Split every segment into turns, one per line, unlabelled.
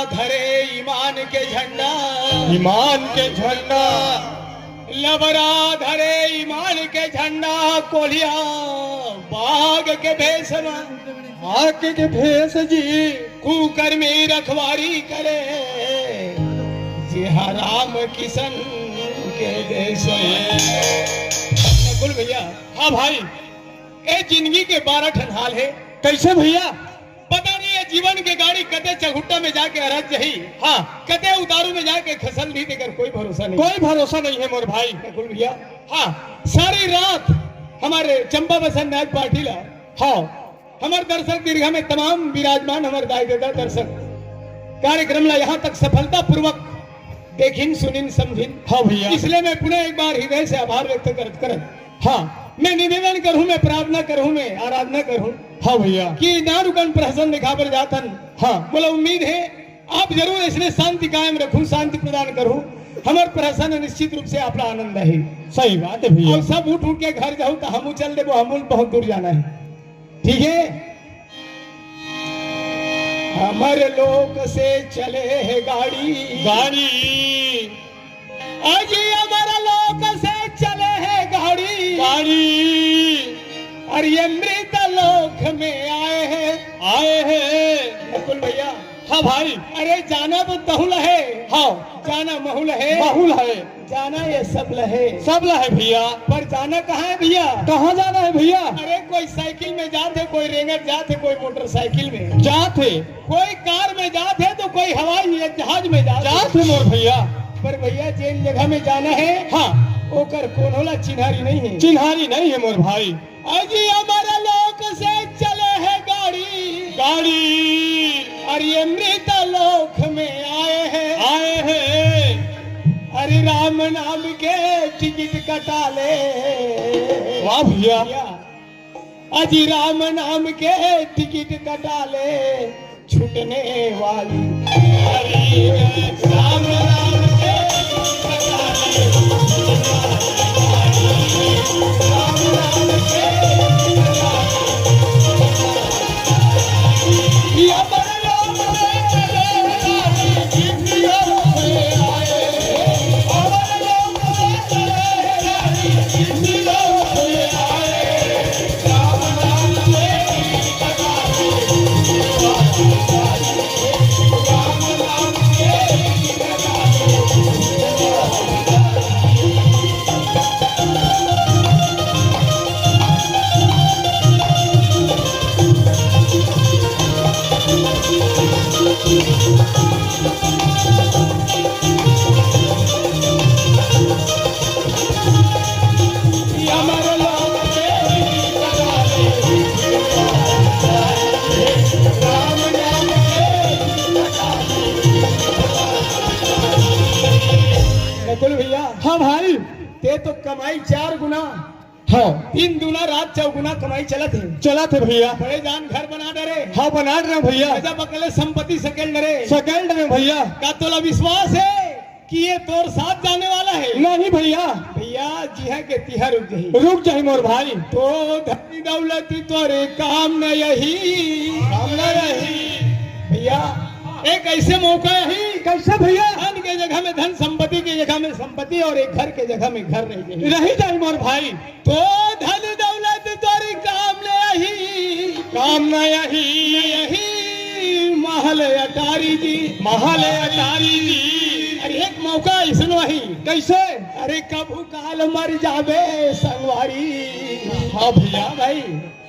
धरे ईमान के झंडा,
ईमान के झंडा,
लबरा धरे ईमान के झंडा, कोलिया बाग के भेष में
आके के भेष जी,
कुकर में रखवारी करे, जिहा राम किशन के देश में। बोल भैया।
हाँ भाई,
ए जिंदगी के 12 ठन हाल है।
कैसे भैया?
पता नहीं है जीवन के गाड़ी कते चलहुट्टा में जाके अरज जही,
हाँ,
कते उतारू में जाके खसल भी देकर कोई भरोसा नहीं।
कोई भरोसा नहीं है मोर भाई।
बोल भैया। हाँ, सारी रात हमारे चंपा बसंत नाथ पाटिल,
हाँ,
हमारे दर्शक दीर्घा में तमाम विराजमान हमारे दाई दादा दर्शक कार्यक्रम ला यहाँ तक सफलता पूर्वक देखिन सुनिन समझिन।
हाँ भैया,
इसलिए मैं पुनः एक बार हृदय से आभार व्यक्त करत
हाँ,
मैं निवेदन करूं, मैं प्रार्थना करूं, मैं आराधना करूं।
हाँ भैया,
कि ना रुकन प्रहसन दिखा पर जातन।
हाँ,
बोला उम्मीद है आप जरूर इसलिए शांति कायम रखूं, शांति प्रदान करूं। हमारे प्रहसन निश्चित रूप से अपना आनंद है।
सही बात है भैया।
और सब उठ उठ के घर जाऊं तो हम चल देबो, हम बहुत दूर जाना है। ठीक है, हमारे लोक से चले है गाड़ी,
गाड़ी,
आज हमारा लोक से चले है गाड़ी,
गाड़ी,
और ये मृत लोक में आए हैं नकुल भैया।
हाँ भाई,
अरे जाना तो तहुल है,
हाँ,
जाना महुल है,
बहुल है,
जाना ये सब लहे,
सब है भैया।
पर जाना कहाँ है भैया?
कहाँ जाना है भैया?
अरे कोई साइकिल में जाते, कोई रेंगट जाते, कोई मोटरसाइकिल में
जाते,
कोई कार में जाते, तो कोई हवाई या जहाज में
जाते मोर भैया।
पर भैया जिन जगह में जाना है,
हाँ,
ओकर कोनोला चिन्हारी नहीं है,
चिन्हारी नहीं है मोर भाई।
अजी हमारा लोक से चले है गाड़ी,
गाड़ी,
और ये मृत लोक में आए हैं, अरे राम नाम के टिकट कटा ले।
वाह भैया,
अजी राम नाम के टिकट कटा ले, छूटने वाली हरी राम नाम के कटा ले, राम नाम के कटा ले। ये बड़े लोग चले जिंदगियों में आए, बड़े लोग चले जिंदगियों में आए, राम नाम के कटा ले, राम नाम के कटा ले, हमारे लोग कटा ले, राम नाम के कटा ले। नकुल भैया।
हाँ भाई,
ते तो कमाई 4 गुना,
हाँ,
3 दूना रात 4 गुना कमाई चलत है।
चला थे भैया।
बड़े जान घर बना डरे,
हाँ, बना रहे भैया।
राजा बकले संपत्ति सकेल डरे।
सेकंड में भैया।
का तोला विश्वास है कि ये तोर साथ जाने वाला है?
नहीं भैया,
भैया जी है के तिहा रुक गई,
रुक जाए मोर भाई।
तो धनी दौलत तोरे काम न यही,
काम न रही
भैया। एक ऐसे मौका है
कैसे भैया?
धन के जगह में धन, संपत्ति की जगह में संपत्ति, और एक घर के जगह में घर रह गई।
रही जाए मोर भाई।
तो धन दौलत तोरी काम न यही,
काम न यही,
यही महल अटारी जी,
महल अटारी जी।
अरे एक मौका इसनो ही।
कैसे?
अरे कभू काल मर जावे संगवारी।
हाँ भैया,
भाई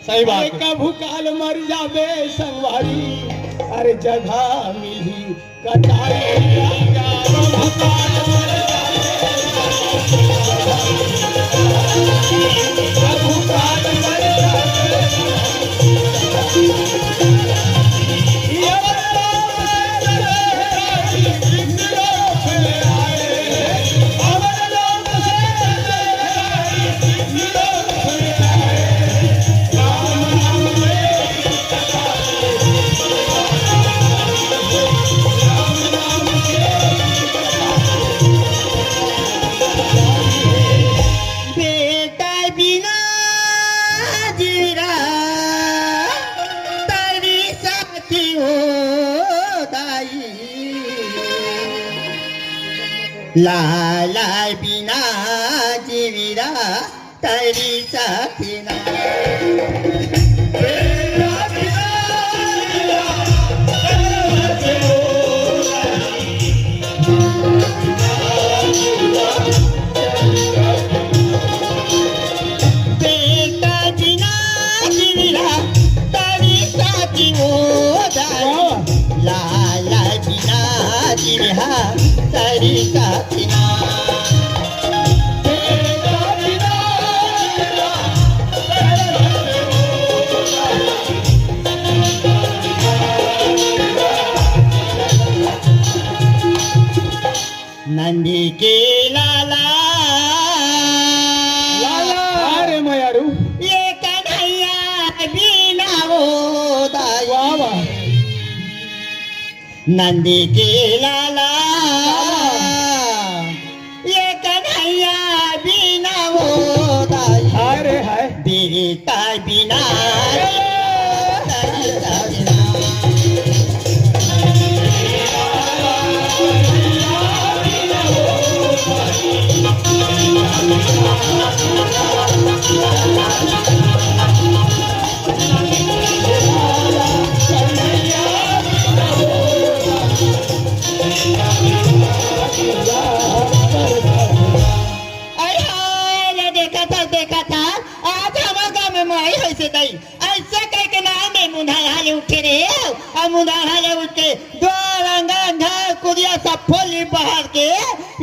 सही बात
अरे
है।
कभू काल मर जावे संगवारी, अरे जगह मिली कटारी, कभू काल मर जावे, कभू काल मर जावे, ये
लाला बिना जीविरा तरीचा पिना बेटा बिना जीविरा तरीचा पिनो लाला बिना जीविरा तरीचा पिना नंदी के लाला
लाला अरे मयारू
ये कन्हैया बिना वो दाई
वाह वाह
नंदी के लाला ये कन्हैया बिना वो दाई
अरे हाय
बेटा बिना देखा था आज हमारे गाँव में माई ऐसे दई ऐसे कह के नाम में मुंडा हाले उठे रे और मुंडा हाले उठ के दो रंगा घर कुरिया सब फोली बाहर के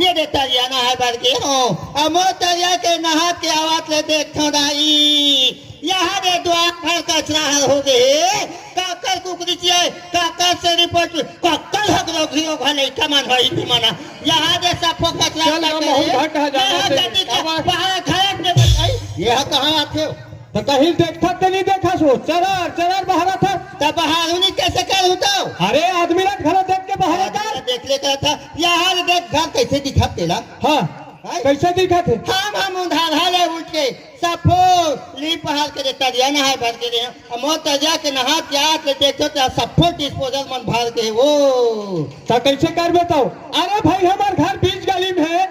ये दे तरिया नहा भर के हो और मो तरिया के नहा के आवाज ले देख थोड़ाई यहाँ दे द्वार भर कचरा हो गए काकर कुकरी चाहिए काकर से रिपोर्ट काकर हक रोगी हो भले कमान होई नहीं मना यहाँ दे सब कचरा
चल हम बहुत घाट है जाना
बाहर खड़क में बताई यह कहाँ आते हो
तो कहीं देखा तो नहीं देखा सो चरार चरार बाहर था
तब बाहर उन्हीं कैसे कर होता हो
अरे आदमी ना घर देख के बाहर था
देख ले कर था यहाँ देख घर कैसे दिखा तेला
हाँ कैसे दिखा थे
हम उधार हाले उठ के सफो ली पहाड़ के देता दिया नहा भर के दिया मोत जाके नहा के आके देखो तो सफो डिस्पोजल मन भर के वो
तो कैसे कर बताओ अरे भाई हमारे घर बीच गली में है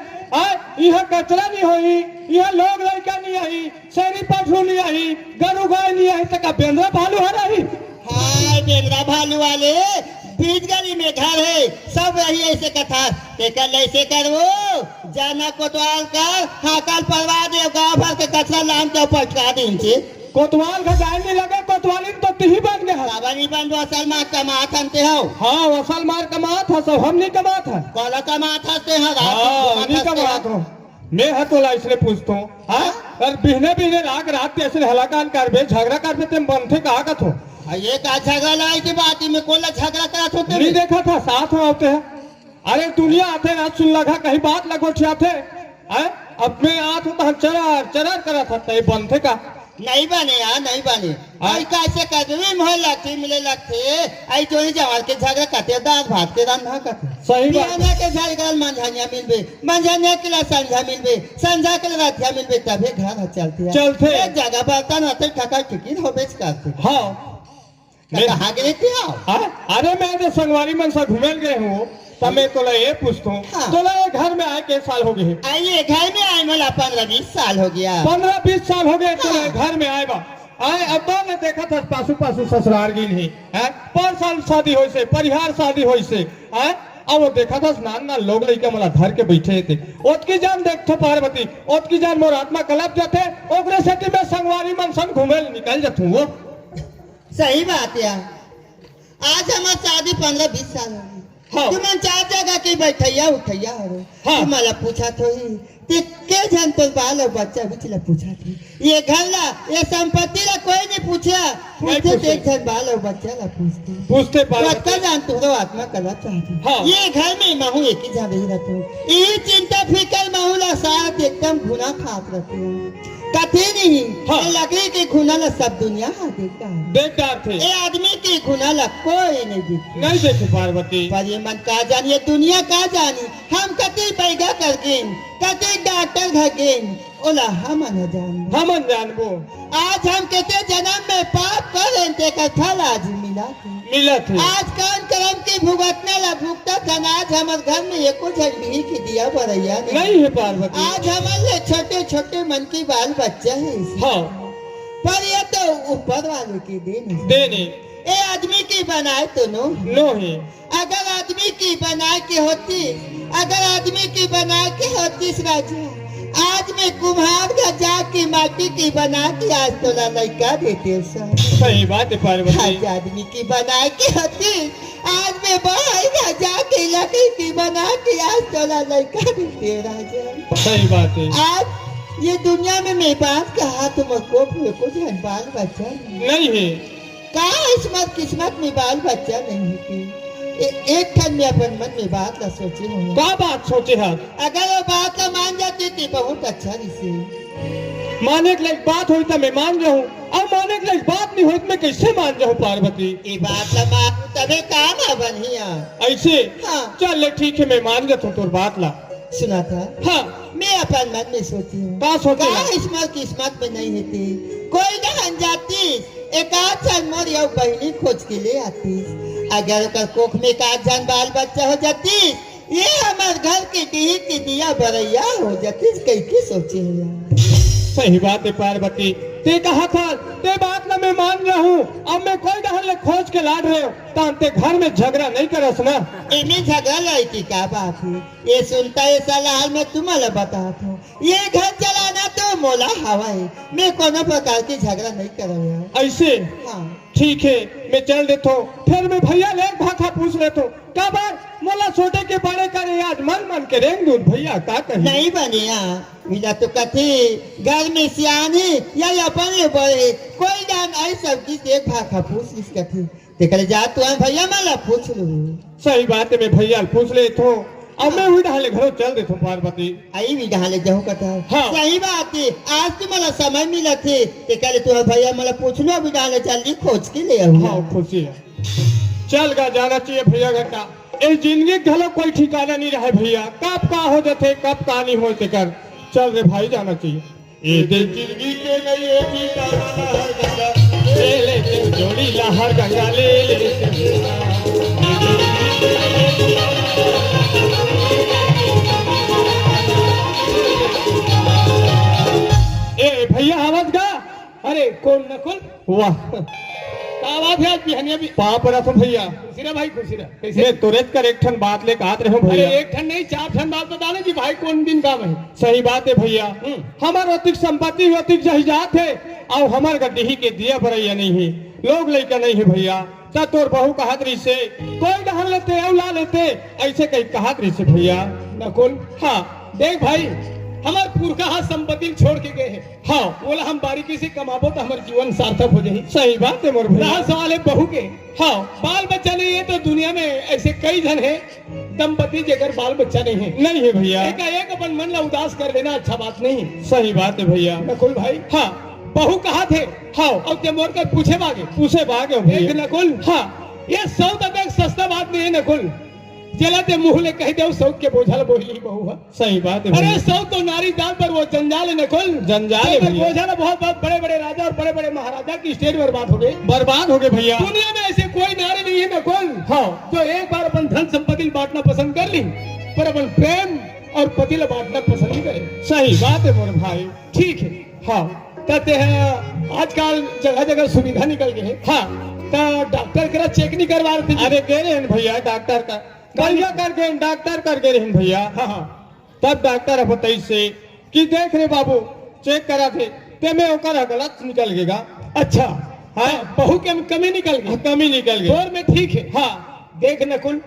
यहाँ कचरा नहीं होई यहाँ लोग लड़का नहीं आई शेरी पशु नहीं आई गरु गाय नहीं आई तो का बेंद्रा भालू है रही
हाय बेंद्रा भालू वाले बीच गली में घर है सब यही ऐसे कथा कल ऐसे करो जाना कोतवाल कर हाँ कल परवा दे गाँव भर के कचरा लान के पटका दिन से
कोतवाल का जाए नहीं लगे कोतवाली तो तिही बन गया
बाबा नहीं बन असल मार कमात हनते हो
हाँ असल मार कमात है सब हम नहीं कमात है
कौला कमात हंसते हैं
हाँ नहीं कमात हो मैं है तो इसलिए पूछता हूँ हाँ और बिहने बिहने रात ऐसे हलाकान कर बे झगड़ा कर बे तुम बनते कहा का थो
ये का झगड़ा लाई की बात में कोला झगड़ा करत होते
नहीं देखा था साथ में आते हैं अरे दुनिया आते ना सुन लगा कहीं बात लगो थे अब मैं आत हूँ तो चरार चरार करा था तय बनते का
नहीं बने यार नहीं बने आई कैसे कदमी मोह लगते मिले लगते आई चोरी जवान के झगड़ा करते दांत भात के दांत ना करते
सही बात
के झगड़ा मंझानिया मिलबे मंझानिया के लिए संझा मिलबे संझा के लिए रातिया मिलबे तभी घर चलते एक जगह बर्तन होते ठका टिकिट हो बेच करते
हाँ
कहाँ गए थे
अरे मैं तो संगवारी मन से घूमे गए हूँ तब मैं तोला ये पूछता हूँ
हाँ।
तोला ये घर में आए के साल हो गए
आइए घर में आए मला 15-20 साल हो गया
15-20 साल हो गए तोला घर में आए बा आए अब ने देखा था पासु पासु ससुराल गिन ही है 5 साल शादी होई से परिहार शादी होई से है अब वो देखा था स्नान ना लोग लइका मला धर के बैठे थे ओतकी जान देखो पार्वती ओतकी जान मोर आत्मा कलप जाते ओकरे सेती में संगवारी मन संग घूमे निकल जातू वो
सही बात है आज हमारी शादी 15-20 साल हो गई
हाँ।
तुम चार जगह की बैठैया उठैया हो
हाँ।
तुम मला पूछा तो ही के जन तो बाल और बच्चा बिचला पूछा थी ये घर ला ये संपत्ति ला कोई नहीं पूछा पूछते तो एक जन बाल और बच्चा ला
पूछते
पक्का जान तुम आत्मा करना चाहती
हाँ।
ये घर में महू एक ही जा रही रहते हो ये चिंता फिकर महू ला साथ एकदम गुना खात रहते हो कथी नहीं
हाँ।
लकड़ी की खुना ला सब दुनिया देखता है
बेकार थे
ये आदमी की खुना ला कोई नहीं दिखती
नहीं देखे पार्वती
पर ये मन का जानी ये दुनिया का जानी हम कति पैगा कर गेन कति डॉक्टर घर गेन ओला हम न जान
हम जानबो
आज हम कहते जन्म में पाप कर देखा फल आज मिला
मिला थे
आज कौन करम की भुगतना ला भुगता था आज हमारे घर में एको झंडी की दिया भरैया
नहीं है पार्वती।
आज हमारे छोटे छोटे मन की बाल बच्चा है
हाँ
पर ये तो ऊपर वाले की देन है।
देने
ये आदमी की बनाए तो नो
नो है।
अगर आदमी की बनाए की होती अगर आदमी की बनाए की होती इस राजा आज मैं कुम्हार का जाके माटी की बना के आज तोला लड़का देते सर।
सही बात है पार्वती।
आज आदमी की बनाए की होती आज मैं बाहर का जाके लकड़ी की बना के आज तोला लड़का देते राजा।
सही बात है।
आज ये दुनिया में मैं बात का हाथ में कुछ बाल बच्चा
नहीं है।
कहा किस्मत में बाल बच्चा नहीं होती एक ठन में अपन मन में बात ला सोचे हूँ
क्या बात सोचे है?
अगर वो बात ला मान जाती थी बहुत अच्छा रिसे
माने के लायक बात हुई तो मैं मान जाऊँ और माने के लायक बात नहीं हुई तो मैं कैसे मान जाऊँ पार्वती?
ये बात ला मान तबे काम है बढ़िया
ऐसे
हाँ
चल ठीक है मैं मान जाता हूँ तोर बात ला।
सुना था
हाँ
मैं अपन मन में सोची हूँ
क्या सोचे है?
किस्मत में नहीं होती कोई न जाती एक आध साल मोर या बहनी खोज के ले आती अगर का कोख में का जान बाल बच्चा हो जाती ये हमारे घर के डी की दिया भरैया हो जाती कई सोचे है।
सही बात है पार्वती। ते कहा था ते बात ना मैं मान रहा हूँ अब मैं कोई डहल ले खोज के लाड रहे हो तांते घर में झगड़ा नहीं करस ना।
इन्हें झगड़ा लाई थी क्या बात है ये सुनता ये सलाह मैं तुम्हारा बताता हूँ ये घर चलाना तो मोला हवा है मैं कोनो प्रकार की झगड़ा नहीं कर रहा।
ऐसे
हाँ
ठीक है मैं चल देता हूँ फिर मैं भैया ले भाखा पूछ लेता हूँ क्या बात मोला छोटे के बड़े करे आज मन के रेंग दूध भैया का कही
नहीं बनिया मिला तो कथी घर में सियानी या अपन ले बड़े कोई जान आई सब चीज एक भाखा पूछ इस कथी देखले जा तू भैया माला पूछ लू।
सही बात है मैं भैया पूछ लेता हूँ अब मैं हुई ढाले घरों चल देता हूँ पार्वती।
आई भी ढाले जाऊँ कथा
हाँ।
सही बात है आज तो मला समय मिला थे ते कहले तू भैया मला पूछ लो अभी ढाले जल्दी खोज के ले आऊँ।
हाँ खुशी है चल गा जाना चाहिए भैया घटा इस जिंदगी घलो कोई ठिकाना नहीं रहा भैया कब का हो जाते कब का नहीं होते कर चल रे भाई जाना चाहिए। ये जिंदगी के नहीं ठिकाना लहर गंगा ले ले जोड़ी लहर गंगा ले ले ए भैया आवाज गा।
अरे कौन नकुल
वाह
आवाज है आज बिहनिया भी
पाप रथम भैया
खुशी रह भाई खुशी रह कैसे
मैं तुरंत कर एक ठन बात ले कहत रहे
अरे
भैया।
एक ठन नहीं चार ठन बात बता दे जी भाई कौन दिन काम है।
सही बात है भैया हमार अतिक संपत्ति अतिक जहिजात है और हमार गड्ढी के दिया भरैया नहीं है लोग लड़का नहीं है भैया ता तोर बहू कहत रही से कोई डहन लेते औला लेते ऐसे कहीं कहत रही से भैया।
नकुल
हाँ
देख भाई हमार पुरखा हाथ संपत्ति छोड़ के गए हैं
हाँ
बोला हम बारीकी से कमाबो तो हमारे जीवन सार्थक हो जाए।
सही बात है मोर भैया।
रहा सवाल है बहू के
हाँ
बाल बच्चा नहीं है तो दुनिया में ऐसे कई जन है दंपति जेकर बाल बच्चा नहीं है
नहीं है भैया
एक अपन मन ला उदास कर देना अच्छा बात नहीं।
सही बात है भैया।
नकुल भाई
हाँ
बहू कहा थे
हाँ
और ते मोर कर पूछे मांगे
उसे भागे
एक
भैया।
नकुल
हाँ
ये सौ तक सस्ता बात नहीं है नकुल चला ते मुंह ले कह दे सौ के बोझल बोली बहू है।
सही बात है
अरे
भैया।
सौ तो नारी जान पर वो जंजाल है नकुल
जंजाल है भैया।
बोझल बहुत बहुत बड़े बड़े राजा और बड़े बड़े महाराजा की स्टेज बर्बाद हो गई
बर्बाद हो गए भैया।
दुनिया में ऐसे कोई नारी नहीं है नकुल
हाँ
जो एक बार अपन धन संपत्ति बांटना पसंद कर ली पर अपन प्रेम और पति ला बांटना पसंद नहीं करे।
सही बात है मोर भाई।
ठीक है
हाँ
कहते हैं आजकल जगह जगह सुविधा निकल गई है
हाँ
तो डॉक्टर करा चेक नहीं करवा रहे थे।
अरे गए रहे भैया डॉक्टर का बढ़िया कर गए डॉक्टर कर गए रहे भैया।
हाँ हाँ
तब डॉक्टर बताई से कि देख रे बाबू चेक करा थे ते में ओकर गलत निकल गएगा।
अच्छा
हाँ
बहू के कमी निकल गई
कमी निकल गई।
दौर में ठीक है।
हाँ
देख नकुल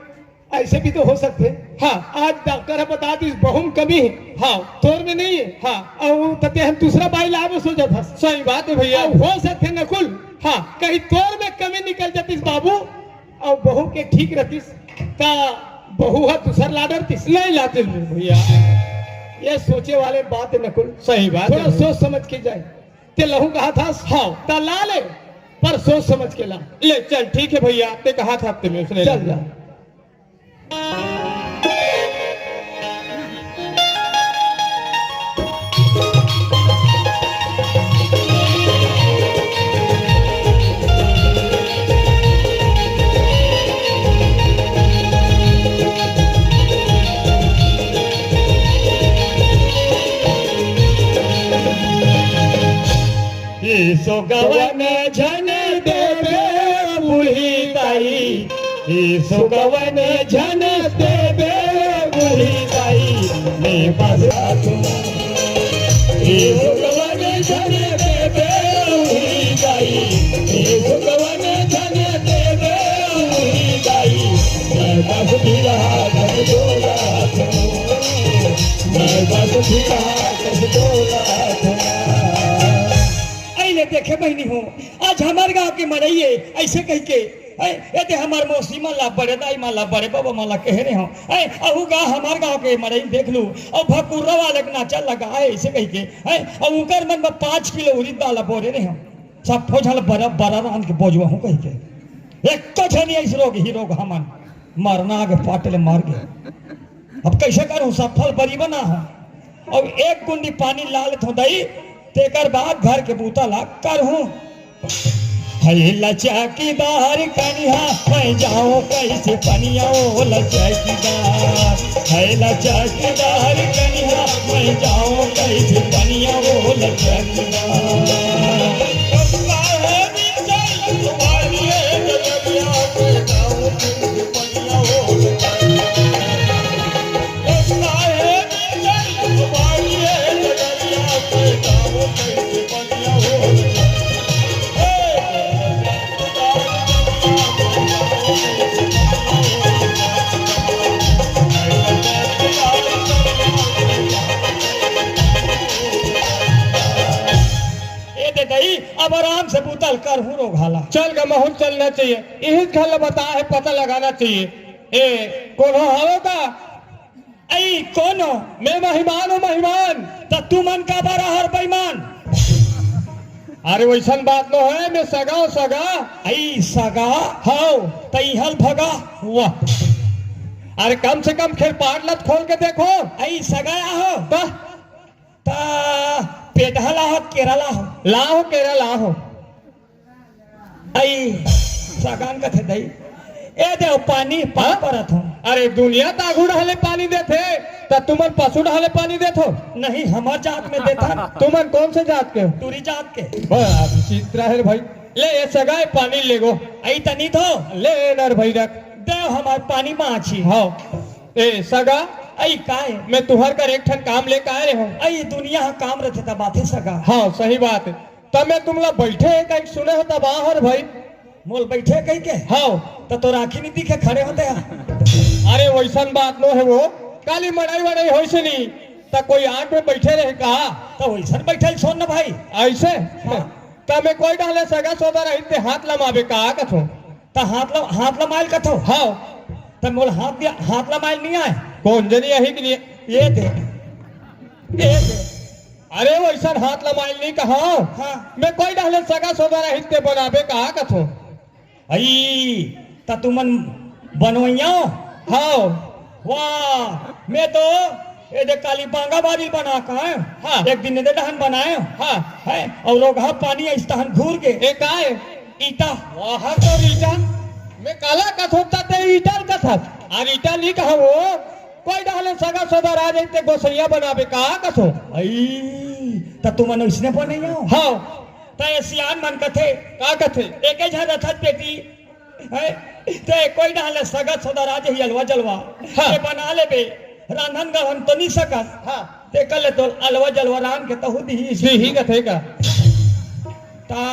ऐसे भी तो हो सकते
हाँ
आज डॉक्टर है बता दी बहू में कमी है
हाँ
तौर में नहीं है
हाँ
और तते हम दूसरा बाई लाभ सोचा था
सही बात है भैया।
हो सकते नकुल
हाँ
कहीं तौर में कमी निकल जाती बाबू और बहू के ठीक रहती ता बहू है दूसर लाडर तीस
नहीं लाते भैया।
ये सोचे वाले बात है नकुल
सही बात
थोड़ा
है।
सोच समझ के जाए ते लहू कहा था
हाँ
ता ला ले पर सोच समझ के ला
ले चल ठीक है भैया ते कहा था हफ्ते में उसने
चल जा। सुगवन झन देवे बूढ़ी दाई सुगवन झन देवे बूढ़ी दाई मैं बसा तुम सुगवन झन देवे बूढ़ी दाई सुगवन झन देवे बूढ़ी दाई मैं बस भी रहा कर डोला मैं बस भी रहा कर डोला देखे बहनी हो आज हमारे गांव के मरइये ऐसे कह के ये हमार मौसी माला बड़े दाई माला बड़े बाबा माला कह रहे हो अहू गा हमारे गांव के मरई देख लू और भकुर्रा वाले के नाचा लगा है ऐसे कह के और उनकर मन में 5 किलो उड़ीद दाल बोरे रहे हो सब फौजल बड़ा बड़ा रान के बोझवा हूँ कह के एक तो छनी ऐसे रोग ही रोग हमन मरना आगे पाटले मार गए अब कैसे करूँ सफल बरी बना हो और एक गुंडी पानी लाल थो दई तेकर बाद घर के बूता लाग कर हूँ लचकीदार कनिया मैं जाऊँ कैसे पनिया ओ लचकीदार है लचकीदार कनिया मैं जाऊँ कैसे पनिया ओ लचकीदार अब आराम से बुतल कर हूँ रोग हाला
चल गा महूल चलना चाहिए यही खल बता है पता लगाना चाहिए ए कोनो होगा
ऐ कोनो
मैं महिमान हूँ महिमान
तो तू मन का बड़ा हर बेईमान
अरे वैसन बात न है मैं सगा सगा
ऐ सगा
हाँ
तई हल भगा
वाह अरे कम से कम खेल पाटलत खोल के देखो
ऐ सगा हो
ता
पेटहा लाहो केरला हो
लाहो केरा लाहो
आई सगान का थे दई ए दे पानी पा परत हो
अरे दुनिया तागू ढाले पानी देते तो तुमन पशु ढाले पानी देथो
नहीं हमार जात में देता
तुमन कौन से जात के हो
तुरी जात के
बड़ा विचित्र है भाई ले ये सगाए पानी ले गो
आई तनी तो
ले नर भाई रख
दे हमार पानी माछी
हाँ ए सगा
आई काय
मैं तुहर कर एक ठन काम लेकर आए हो
आई दुनिया काम रहते तब बातें सगा
हाँ सही बात है तब मैं तुम लोग बैठे है कहीं सुने हो तब बाहर भाई
मोल बैठे कहीं के
हाँ
तो राखी नहीं दिखे खड़े होते हैं
अरे वैसन बात नो है वो काली मड़ाई वड़ाई हो से नहीं तो कोई आंख में बैठे रहे कहा
तो वैसन बैठे सोन ना भाई
ऐसे तब मैं कोई डाले सगा सौदा रही हाथ लमावे कहा कथो
तो हाथ लमाइल कथो
हाँ
तो मोल हाथ लमाइल नहीं आए
कौन जनी यही के लिए
ये दे
अरे वैसा हाथ लमाइल नहीं कहा
हाँ
मैं कोई डाले सगा सौदा रही बनावे कहा कथो
आई ता तुमन बनवैया
हाँ
वाह मैं तो ये दे काली बांगा बारी बना का है
हाँ
एक दिन दे दहन बनाए
हाँ
है और लोग हाँ पानी इस दहन घूर के
एक आए
ईटा
वहाँ तो ईटा मैं काला कथोता ते ईटा कथा और ईटा नहीं कहा वो कोई डाले सगा सौदा राज ते गोसैया बनावे कहा कथो
आई ता तुमन इसने बनैया
हाँ
ता सियान मन कथे
का कथे
एक ही झा रथत पेटी है ते कोई डाले सगा सौदा राज ही अलवा जलवा
हाँ।
ये बना ले बे रांधन का हम तो नहीं सकत
हाँ
ते कल तो अलवा जलवा रान के तहु दी
ही कथे का
ता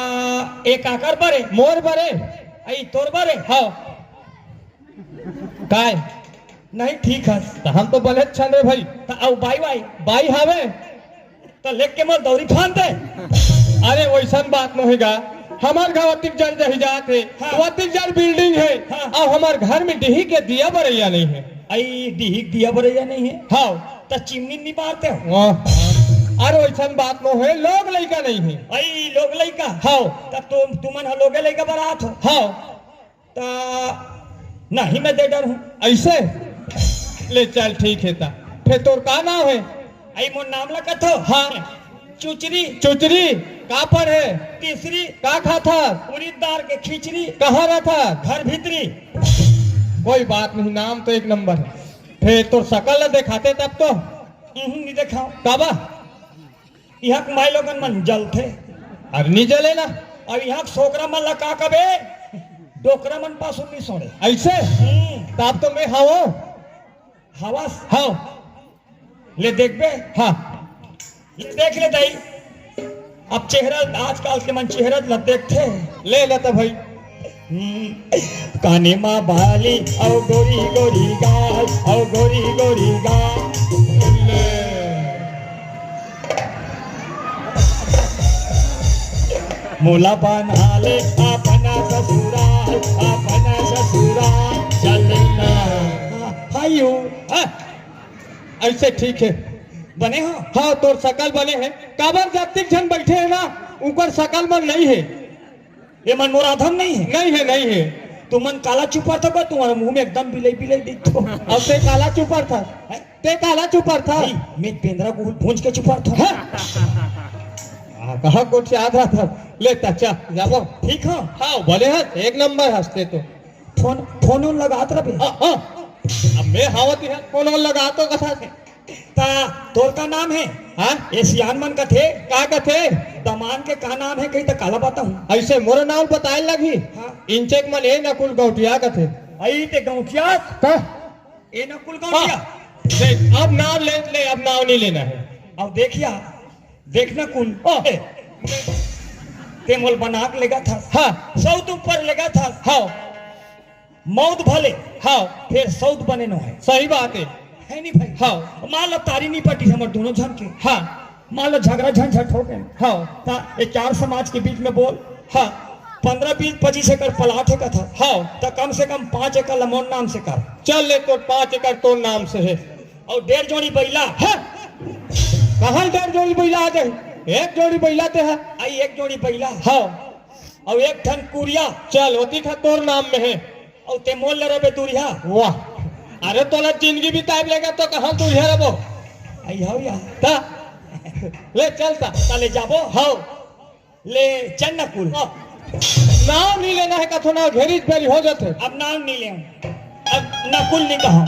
एक आकर बरे
मोर बरे
आई तोर बरे
हाँ काय
नहीं ठीक है
तो हम तो बने छन रे भाई
ता औ बाई बाई
बाई हवे
तो लेक के मोल दौरी फान दे
अरे वैसन बात न होगा हमार गाँव अतिक जल रही जाते
हाँ।
तो अतिक जल बिल्डिंग है
हाँ।
और हमार घर में डिही के दिया बरैया नहीं है
आई डिहिक दिया बरैया नहीं है
हाँ
तो चिमनी नहीं मारते हो
अरे वैसन बात न है लोग लड़का नहीं है
आई लोग लइका
हाँ
तो तुमन लोगे लइका बरात हो
हाँ
तो नहीं मैं दे डर हूँ
ऐसे ले चल ठीक है ता फिर तोर का नाम है
आई मोर नाम लगा
हाँ
चुचरी
चुचरी का पर है
तीसरी
का खा था
उड़ीद दाल के खिचड़ी
कहाँ रहता
घर भीतरी
कोई बात नहीं नाम तो एक नंबर है फिर तो शकल दिखाते तब तो
नहीं दिखाओ
काबा
यहाँ माई लोगन मन जल थे
अरे नहीं जले ना
अब यहाँ सोकरा मन ला का कबे डोकरा मन पासुन नहीं सोने
ऐसे तब तो मैं हवा
हवा
हाँ
ले देख बे
हाँ
ले देख ले दाई अब चेहरा आजकल के मन चेहरा न देखते
ले लेता भाई
काने माँ बाली औ गोरी गोरी गाल औ गोरी गोरी गाल मोला बना ले अपना ससुराल चलना हायू
ऐसे ठीक है
बने हो
हाँ तोर शकल बने हैं काबर जातिक जन बैठे हैं ना ऊपर शकल मन नहीं है
ये मन मोरा धम नहीं है
नहीं है
तू मन काला चुपर था तुम्हारे मुंह में एकदम बिलाई बिलाई दिखतो
अब ते काला चुपर था ते काला चुपर था
मैं पेंद्रा को भूंज के चुपर था
कहा कुछ याद रहा था ले तच्चा जाबो
ठीक है
हाँ भले है एक नंबर हंसते तो
फोन लगात रहे
अब मैं हावती है फोन लगा तो कथा से
ता तोर का नाम है
हाँ
एशियान मन का थे
का कथे
दमान के का नाम है कहीं तो काला बाता हूँ
ऐसे मोर नाम बताए लगी
हाँ।
इंचेक मन ए नकुल गौटिया कथे
आई ते गौकिया
का
ए नकुल गौकिया
देख अब नाम ले अब नाम नहीं लेना है
अब देखिया देखना कुल ते मोल बना के लेगा था
हाँ
सौत ऊपर लेगा था
हाँ
मौत भले
हाँ
फिर सौत बने न है
सही बात
है नहीं भाई
हाँ
मान लो तारी नहीं पटी हमारे दोनों झन के
हाँ
मान लो झगड़ा झंझट हो गए
हाँ
ता ये चार समाज के बीच में बोल
हाँ
15-20-25 एकड़ पलाट है का था
हाँ
तो कम से कम 5 एकड़ लमोन नाम से कर
चल ले तो 5 एकड़ तो नाम से है
और 1.5 जोड़ी बैला
हाँ कहाँ 1.5 जोड़ी बैला आ जाए एक जोड़ी बैला ते है
आई 1 जोड़ी बैला
हाँ
और 1 ठन कुरिया
चल होती खा तोर नाम में है
और ते मोल ले रहे दूरिया
वाह अरे तोला जिंदगी भी टाइम लेगा तो कहाँ तू है रबो
आई हो या
ता ले चलता
ताले जाबो
हाँ
ले चन्ना कुल
नाम नहीं लेना है कथो ना घेरी फेरी हो जाते
अब नाम नहीं ले अब नकुल नहीं कहा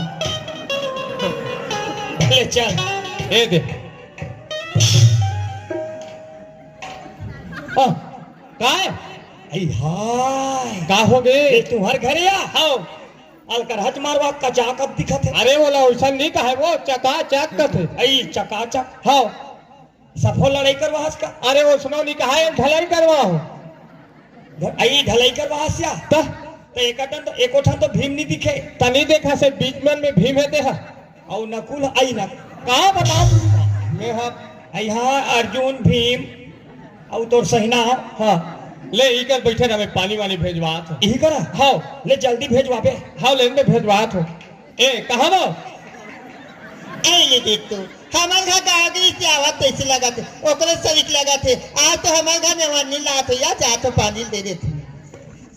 ले चल
ए दे का है
आई हाय
का हो गए
ये तुम्हार घर या
हाँ
अलकर हज मारवा कचाकत दिखत है
अरे बोला वैसा नहीं कहा है वो चका चक का थे
आई चकाचक
हाँ
सफो लड़ाई करवा हस का
अरे वो सुनो नहीं कहा है ढलाई करवा हो
आई ढलाई करवा हस या
ता
तो एको ठन तो भीम नहीं दिखे
तनी देखा से बीच में भीम है देखा
और नकुल आई न
कहा बताओ मैं हाँ
आई हाँ अर्जुन भीम और तोर सहीना
हाँ ले इकर बैठे ना मैं पानी वानी भेजवात हो
यही करा
हाँ
ले जल्दी भेजवाबे
हाँ लेन में भेजवात हो ए कहा वो
आइए देख तू हमारे घर गाड़ी से आवाज कैसे लगा थे ओकरे सरिक लगा थे आज तो हमारे घर में वन्नी लात हो या जा तो पानी दे देते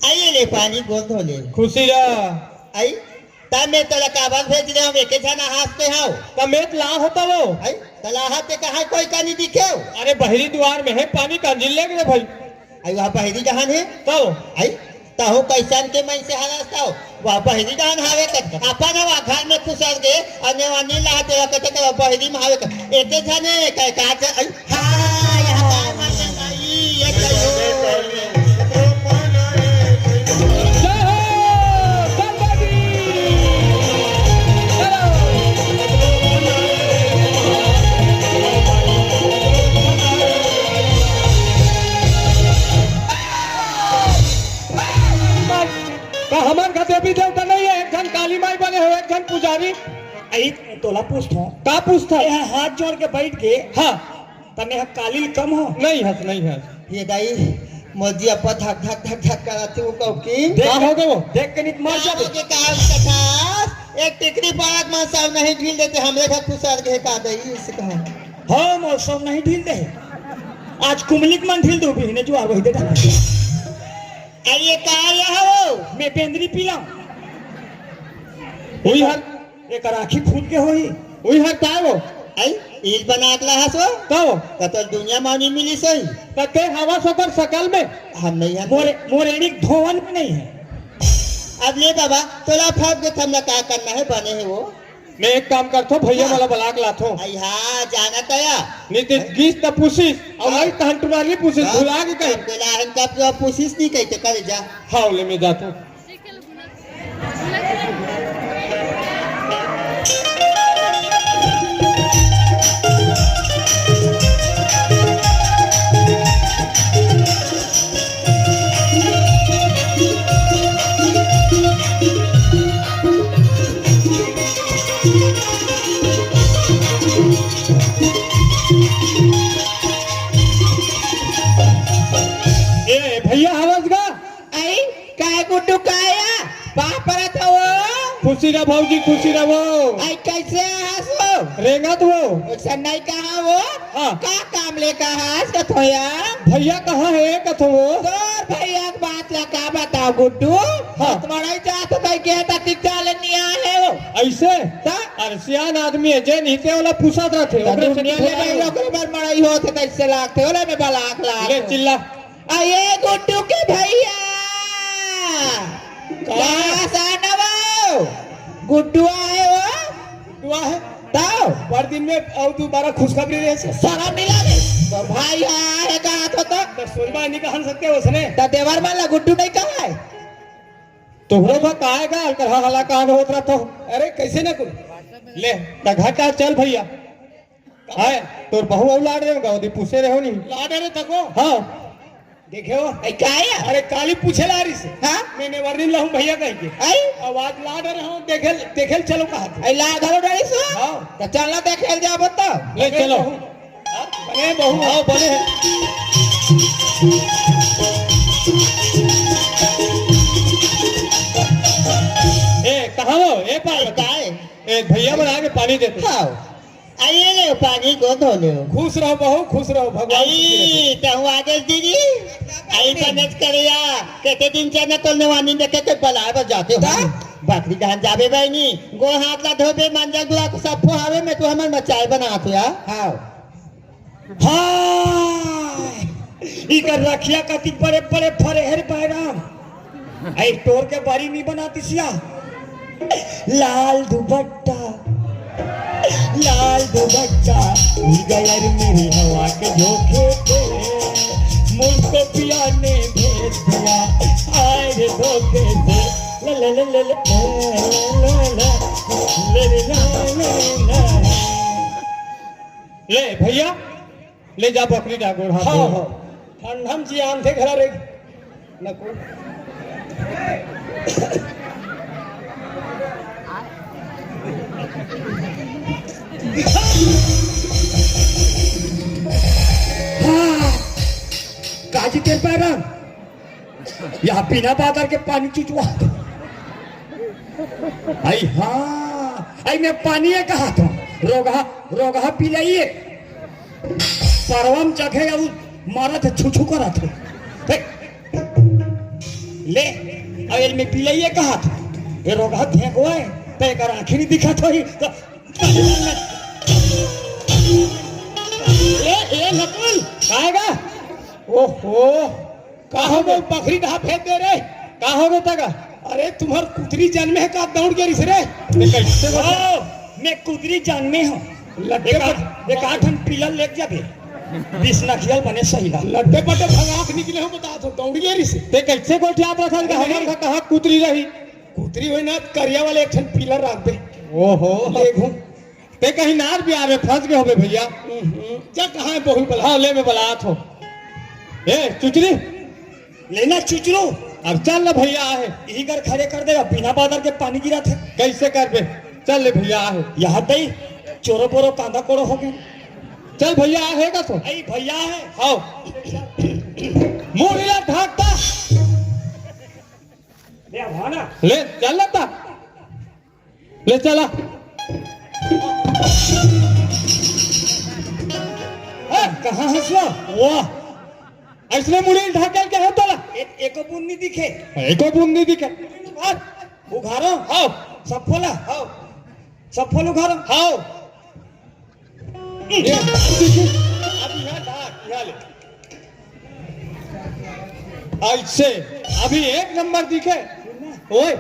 आइए ले पानी गोल धो ले
खुशी रहा
आई तब मैं तोला काबर भेज रहे हम एक जना हाथ पे हाउ
कमेत ला होता वो
आई तलाहा पे कहा कोई का नहीं दिखे
अरे बहरी द्वार में है पानी का जिल ले गए भाई
आई वहाँ बहरी जहान है
तो
आई ताहो कैसन के मन से हरास्ता हो वहाँ बहरी जहान हावे कर अपन वहाँ घर में खुसर गए और ने वहाँ नीला हाथे वहाँ कहते कि बहरी में हावे कर एक जने कह कहा आई हाय यहाँ मन नहीं ये कहियो
जय हो गंगा जी का हमार घर देवी देवता नहीं है एक जन काली माई बने हो एक जन पुजारी
आई तोला पूछता
का पूछता
यहाँ हाथ जोड़ के बैठ के
हाँ
तने यहाँ काली कम हो
नहीं हंस
ये दाई मोदी अपा धक धक धक धक कराते वो कौकी
क्या हो गए वो
देख के नहीं मर जाबे
के काम कथा एक टिकरी पारक में सब नहीं ढील देते हमरे घर खुसर के का दई इसे कहा
हाँ मौसम नहीं ढील दे आज कुमलिक मन ढील दो भी ने जो आ वही दे डाला
अरे कार्य हो
मैं पेंद्री पीला
हुई हर
एक राखी फूट के होई
हुई हर का वो
आई ईद बना के हसो
तो
कतल दुनिया मानी मिली सही
कते हवा सोकर सकल में
हम नहीं है
मोरेनिक धोवन में नहीं है
अब ले बाबा तोला फाप के हमने क्या करना है बने है वो
मैं एक काम करतो भैया मला बलाक लाथो
आई हाँ जाना तया
नीतीश गीस त पूछिस और आई तहन टुराली पूछिस भुला के कहीं
बोला हम का पूछिस नहीं कहते करे जा
हाँ ले मैं जातो भैया आवाज गा
आई काय गुड्डू काया परत हो
खुशी रहो भाजी खुशी रहो
आई कैसे हंसो
रेंगत हो
ऐसा नहीं कहा वो
हाँ।
का काम लेकर हंस कथोया
भैया कहाँ है कथो
तोर भैया की बात ला का बताओ गुड्डू
हाँ।
तुम्हारा जात तो कहीं कहता टिकटा लेने आए हो
ऐसे
ता
अरे सियान आदमी है जे नीचे वाला पूछा था थे ओकरे से
दुनिया ले गई लोग बार मड़ाई होते कैसे लागते होला में बलाक लाग
ले चिल्ला
आये गुड्डू के भैया क्या सानवो गुड्डू आए हो
दुआ है
ताओ
पर दिन में और दोबारा खुशखबरी रहे से
सारा मिला दे तो भाई आए कहा तो
सोलबा नहीं कहा सकते उसने
ता देवर वाला गुड्डू नहीं कहा है
तोहरो का काहेगा अलकर हला कान होत रहा तो अरे कैसे ना कुल ले ता घाटा चल भैया आए तोर बहु औलाद रे गावदी पूछे रहो नहीं लाडे रे तको हां देखे हो
आई क्या है
अरे काली पूछे ला रही से
हां
मैंने वर्णिन लाऊं भैया कह के
आई
आवाज लाड रहा हूं देखेल देखेल चलो कहा
आई ला घरो डरी सो
हां
तो चलना देखे जा बता
ले चलो बने बहु आओ बने ए कहां हो ए पार
क्या है
ए भैया बना के पानी देते
खाओ आइए ले पानी को धो ले
खुश रहो बहु खुश रहो भगवान
आई तो आगे दीदी आई बनत करिया कहते दिन से न तोलने वानी देखे के बलाए बस जाते हो बकरी दहन जाबे बहनी गो हाथ ला धोबे मंजल गुला को सब फुहावे में तो हमर मचाई बनात या हां
हाय इकर रखिया कति बड़े बड़े फरेहर बैराम आई टोर के बारी नहीं बनाती सिया लाल दुपट्टा गयर मेरी हवा के झोंके पे मुझको पिया ने भेज दिया आए रे धोखे से ले ले ले ले
ले भैया ले जा बकरी डागोर हां
हाँ।
ठंडम जी आम थे घरा रे नको
काजी तेर पैराम यहाँ बिना बादल के पानी चुचवा आई हाँ आई मैं पानी है कहा था रोगा रोगा पी लाइए परवम चखे अब मारा थे छुछू करा थे ले अगर मैं पी लाइए कहा था ये रोगा थे को है पे कर आखिरी दिखा था ही ए नकुल
आएगा ओहो कहाँ वो बकरी ढा फेंक दे रे कहाँ हो गया तगा अरे तुम्हार कुतरी जन्म है का दौड़ गई रे कैसे
मैं कुदरी जान में हूँ एक 8 पिलर लेके जाबे 20 नखियल बने सही ला
लड्डे पटे भगाक निकले हो बता तो दौड़ गई से ते कैसे गोठी आप रखल का हमर का कहां कुतरी रही कुतरी होई ना करिया वाले एक ठन पिलर रख दे ओहो देखो ते कहीं नार भी आवे फंस गए होबे भैया जा कहां है बहु बला ले में बलात हो ए चुचरी
लेना चुचलो
अब चल ना भैया है
यही कर खड़े कर देगा बिना बादल के पानी गिरा थे
कैसे करबे चल ले भैया है
यहाँ दई चोरो बोरो कांदा कोड़ो हो गए
चल भैया है का तो
आई भैया है
आओ मुड़िया ढाकता
ले भाना
ले चल लेता ले चला
कहाँ हंसला
वाह ऐसने मुड़ी ढाकल के है तोला
एको बुन्नी दिखे
एको बूंदी दिखे
और उघारो
आओ
सब फोला
आओ
सब फोल उघारो
आओ ये अब यहाँ ढाक यहाँ ले ऐसे अभी एक नंबर दिखे ओए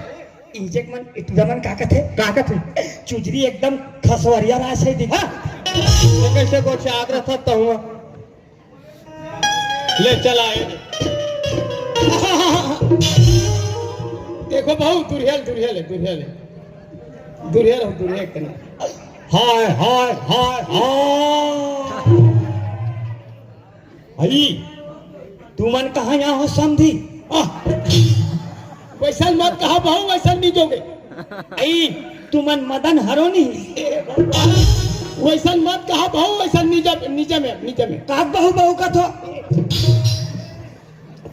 इंजेक्ट मन इतुरमन का कथे चुजरी एकदम खसवरिया रास है दिखा
ये कैसे को चाद रखता हूँ ले चलाए देखो बहु दुरियल करना
हाय हाय हाय हाय आई तू मन कहाँ यहाँ हो समझी
वैसा मत कहा बहु वैसा नहीं जोगे
आई तू मन मदन हरो नहीं
वैसा मत कहा बहु वैसा नीचे में
का बहु बहु का थो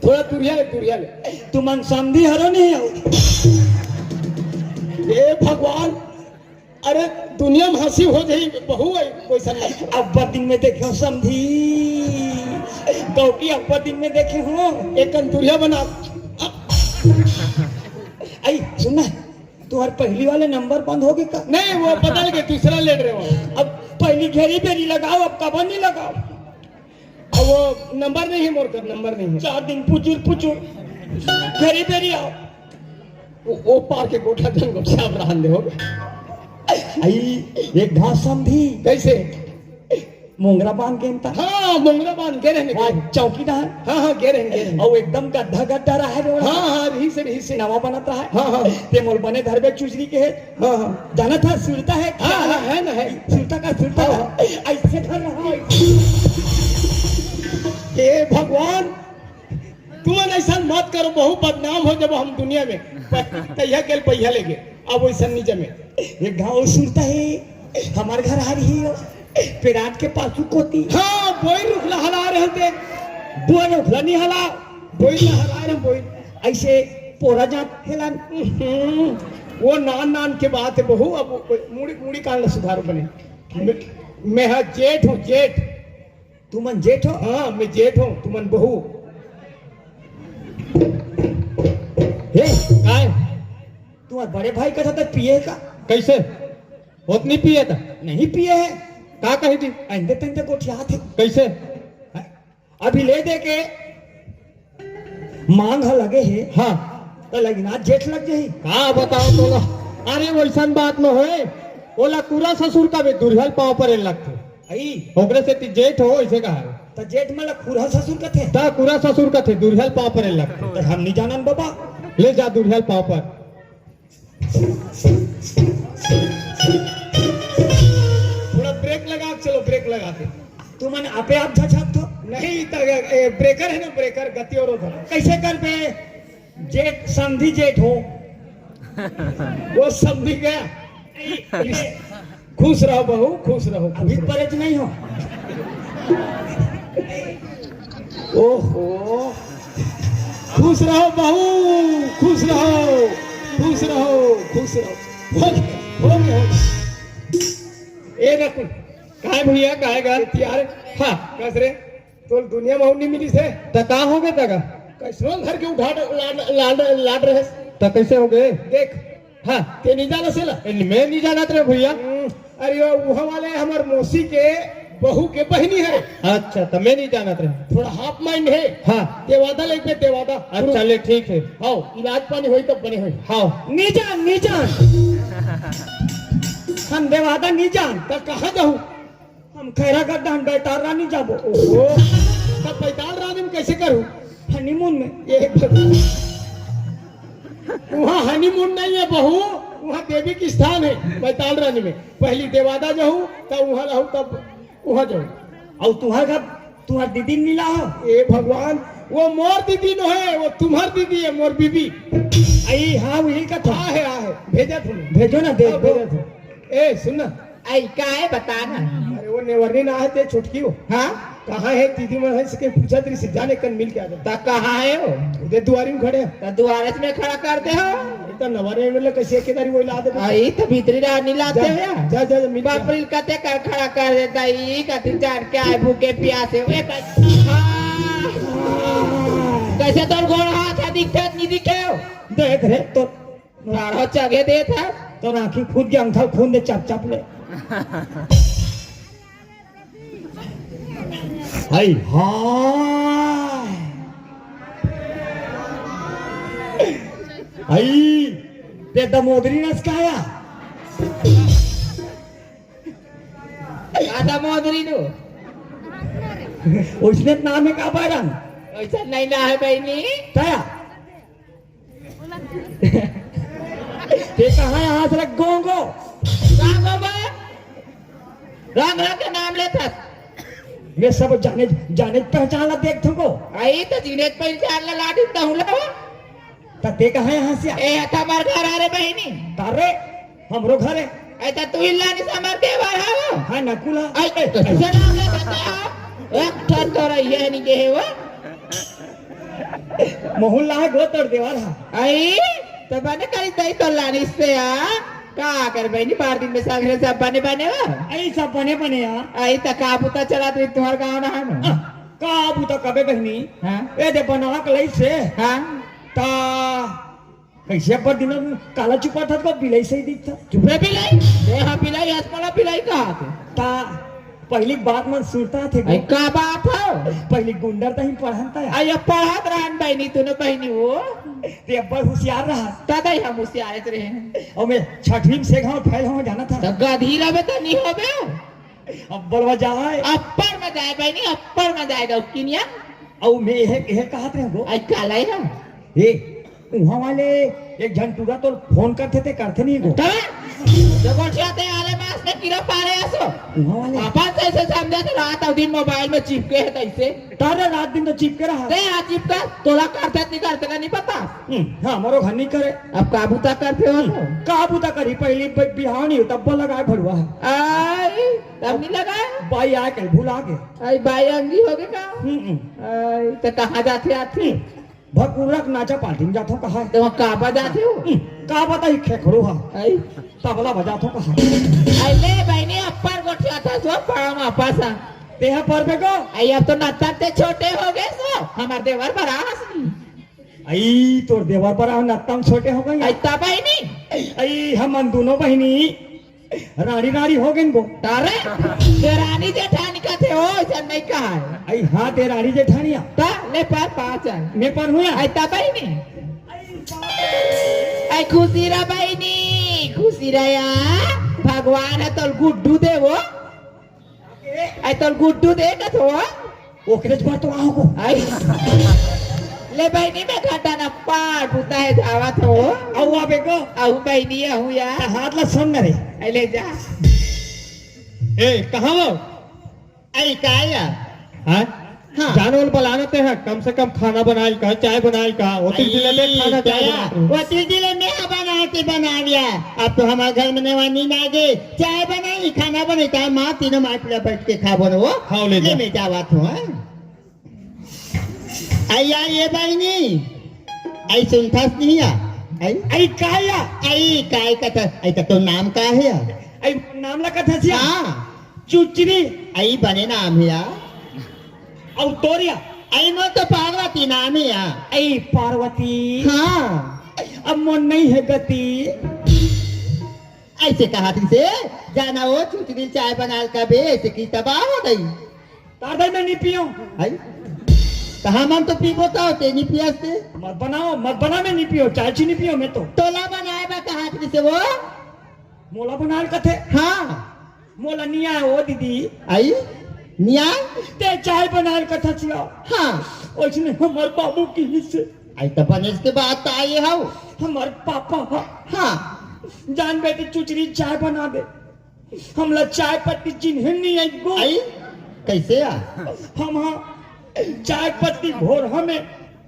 थोड़ा दुरिया ले
तू मन समझी हरो नहीं हो
हे भगवान अरे दुनिया में हंसी हो जाई बहु वैसा
अब दिन में देखे समझी कौकी अब दिन में देखे हो
एक कंतुरिया बना
आई सुनना तुम्हारे पहली वाले नंबर बंद हो गए का
नहीं वो बदल के दूसरा ले रहे हो
अब पहली घेरी बेरी लगाओ अब कब नहीं लगाओ
अब वो नंबर नहीं है मोर का नंबर नहीं है
4 दिन पुचुर घेरी बेरी आओ
वो पार के गोठा जंग से आप रहन दे हो
आई एक घास समझी
कैसे
मोंगरा बांध के इंता
हाँ मोंगरा बांध के रहने
वहाँ चौकीदार
हाँ गे रहे
और एकदम गड्ढा रहा है रोड
हाँ रही से
नवा बनता है
हाँ
ते मोल बने घर में चुजरी के है
हाँ
जाना था सुरता है
हाँ है ना है
सुरता ऐसे घर रहा
हे भगवान तुम ऐसा मत करो बहुत बदनाम हो जब हम दुनिया में तैया के पैया लेके अब वैसा नीचे में
एक गाँव सुरता है हमारे घर आ रही हो पेराट के पास कोती
हाँ बोई रुखला हला रहे थे
बोल उठला नहीं हला
बोई ना हला रहे बोई
ऐसे पोरा जात हेलन
वो नान के बात है बहु अब मुड़ी कांड सुधार बने मैं हाँ जेठ हूँ जेठ
तू मन जेठ हो
हाँ मैं जेठ हूँ तुमन बहु
हे
काय
तुम्हारे बड़े भाई का था पिए का
कैसे उतनी पिए था
नहीं पिए है
का कही थी
अंदे तंदे गोठिया थे
कैसे
अभी ले दे के मांग लगे है
हाँ
तो लगना जेठ लग जाही
का बताओ तो अरे वैसा बात न होए ओला पूरा ससुर का भी दुर्हल पाव पर लगते
आई
ओकरे से ती जेठ हो ऐसे कहा
तो जेठ में खुरा ससुर का थे
ता पूरा ससुर का थे दुर्हल पाव पर लगते
तो हम नहीं जानन बाबा
ले जा दुर्हल पाव पर थोड़ा ब्रेक लगा चलो ब्रेक लगा के
तू मन आपे आप झछक तो
नहीं ब्रेकर है ना ब्रेकर गति और उधर
कैसे कर पे जेठ संधि जेठ हो
वो समझ गया खुश रहो बहू खुश रहो
अभी परेज नहीं हो
ओहो खुश रहो बहू खुश रहो खुश रहो खुश रहो हो गया ए रखो काय भैया काय गा यार हाँ कस रे तो दुनिया में नहीं मिली से तो का हो गए तगा कैसो घर के उठा लाड रहे तो कैसे हो गए देख हाँ ते नहीं जाना से मैं नहीं जाना तेरे भैया अरे वहाँ वाले हमारे मौसी के बहू के बहनी है अच्छा तो मैं नहीं जाना तेरे थोड़ा हाफ माइंड है हाँ देवादा लेके देवादा अच्छा ले ठीक है हाँ इलाज पानी हुई तब बने हुई हाँ
नीजान हम देवादा नहीं जान
तो कहाँ जाऊँ
हम खैरा गड्ढा हम बैतार रानी जाबो
ओहो तब बैताल रानी में कैसे करूँ
हनीमून में
ये वहाँ हनीमून नहीं है बहू वहाँ देवी की स्थान है बैताल रानी में पहली देवादा जाऊँ तब वहाँ रहूँ तब वहाँ जाऊँ
और तुम्हारा दीदी मिला हो
ए भगवान वो मोर दीदी न है वो तुम्हार दीदी है मोर बीबी
आई हाँ वही का था
है भेजा तुम्हें
भेजो ना दे
भेजा था ए सुन ना
आई का है बताना
अरे वो नेवरनी ना है ते छुटकी हो
हाँ
कहाँ है दीदी मन है सके पूछा तेरी से जाने कन मिल के आ जा
कहाँ है वो
उधर दुआरी में खड़े
तो दुआरस में खड़ा करते हो
तो नवारे में कैसे केदारी वो ला दे
आई तो भीतरी रानी लाते हो यार
जा जा मिल
बापरिल कते कर खड़ा कर देता ई कति जान के आए भूखे प्यासे हुए कैसे तोर गोड़ हाथ है दिखते नहीं दिखे हो
देख रे तो
राढ़ो चगे दे था
तो राखी खुद के अंगठा खून दे चप ले हाय हाय ते दमोदरी नस काया
आता मोदरी नो
उसने नाम है का बायरन
ऐसा नहीं ना है बहनी
तया ते कहा यहाँ से गोंगो
राम राम के नाम लेता
मैं सब जाने जाने पहचान ला देख थको
आई तो जीने पहचान ला लाडी तहुला
ते कहा यहाँ से
ए आता मार घर आ रे बहनी
तारे हमरो घर है
ऐसा तू इल्ला नि समर के बाहर
हाँ नकुला
आई कैसे नाम लेता है एक ठन तो रही है नहीं के वो
मोहल्ला है गोतर देवार है
आई तो बने करी तई तो लानी से आ का कर बहनी 12 दिन में सागरे सब बने बने वा
आई सब बने बने यहाँ
आई तक काबूता चला तो तुम्हार गांव ना है ना
का अबू तक कबे बहनी
हां
ए दे बना के लई से
हां
ता कैसे पर दिन काला चुपा था को बिलाई से ही दिखता
चुपे पिलाई ए हां पिलाई हसपला पिलाई का
ता पहली बात मन सुनता थे
आई का बात हो
पहली गुंडर तही पढ़नता है
आई पढ़त रहन बहनी तूने बहनी वो
ते अब्बा होशियार रहा
दादा ही हम उससे आए रहे
और मैं छठवीं से गांव फैल हो जाना था
तो गधी रहे तो नहीं होबे
अब बलवा जाए
अपर में जाए बहनी अपर में जाएगा किनिया
और मैं यह कहा थे वो
आई काला है
ए वहां वाले एक झंटूरा तो फोन करते थे करते नहीं गो
जब उठाते आले मास ने किरा पारे आसो
वहां वाले
अपन से ऐसे समझा तो रात और दिन मोबाइल में चिपके है कैसे
तारे रात दिन तो चिपके रहा
ते आ चिपका तोला करते नहीं करते नहीं पता
हाँ हमारो घर नहीं करे
अब काबूता करते हो तो
काबूता करी पहली बिहार नहीं तब लगाए भरवा है
आई तब नहीं लगा
बाई आए कल भूला के
आई बाई अंगी हो गए का आई तो कहाँ जाते आती
भकुरक नाचा पार्टी में जातो कहा
तो वहाँ काबा जाते हो
का बता ही खेखरो हा
आई
तबला बजातो कहा
आई ले बहनी अपर गोठिया था सो पड़ा वहाँ पासा
ते है पर पे को
आई अब तो नत्ता ते छोटे हो गए सो हमारे देवर बड़ा हंसनी
आई तोर देवर पर नत्तम छोटे हो गए
आई तब आई नहीं
आई हम दोनों बहनी रानी रानी हो गई गो
तारे देरानी जेठानी का थे हो ऐसा नहीं कहा है
आई हाँ ते रानी जेठानिया
ता ले पर पाँच है
मैं पर हुआ
आई तब आई नहीं आई खुशी रहा बहनी खुशी रहा भगवान है तो गुड्डू दे वो आई तो गुड्डू दे का तो
ओकरे बात तो आओ को
आई ले बहनी में घाटा ना पार पुता है जावा तो
आओ आबे को
आहू बहनी आहू यार
हाथ ला सुन रे
आई ले जा
ए कहाँ हो
आई काया
हाँ
हाँ।
जानवर बुलाते हैं कम से कम खाना बनाई का चाय बनाई का होती जिले में खाना चाय
वो जिले में बना के बना दिया अब तो हमारे घर में नेवानी ना गए चाय बनाई खाना बनाई चाहे माँ तीनों माँ पिला बैठ के खा बनो
हाँ ले जा
में जावा तो आई ये बहनी आई सुनथास नहीं आई
आई काया
आई काय का आई का तो नाम का है
आई नाम ला कथा सिया
हाँ
चुचरी
आई बने नाम है
और तोरिया
आई नो तो पार्वती नाम है
आई पार्वती
हाँ
अब मन नहीं है गति
ऐसे कहा थी से जाना वो चुचरी चाय बना का बे ऐसे की तबाह हो गई
तार मैं नहीं पियो
आई कहा मन तो पीबो तो होते नहीं पिया से
मत बना मैं नहीं पियो चाय चीनी पियो मैं तो
टोला बनाए बा कहा थी से वो
मोला बना कथे
हाँ
मोला नहीं आया वो दीदी
आई निया
ते चाय बना कथा सिया
हाँ
उसने हमारे बाबू की हिस्से
आई तो बने के बाद तो आई हो
हमारे पापा
हाँ
जान बेटी चुचरी चाय बना दे हमला चाय पत्ती चिन्ह नहीं आई गो
आई कैसे
हम हाँ चाय पत्ती घोर हमें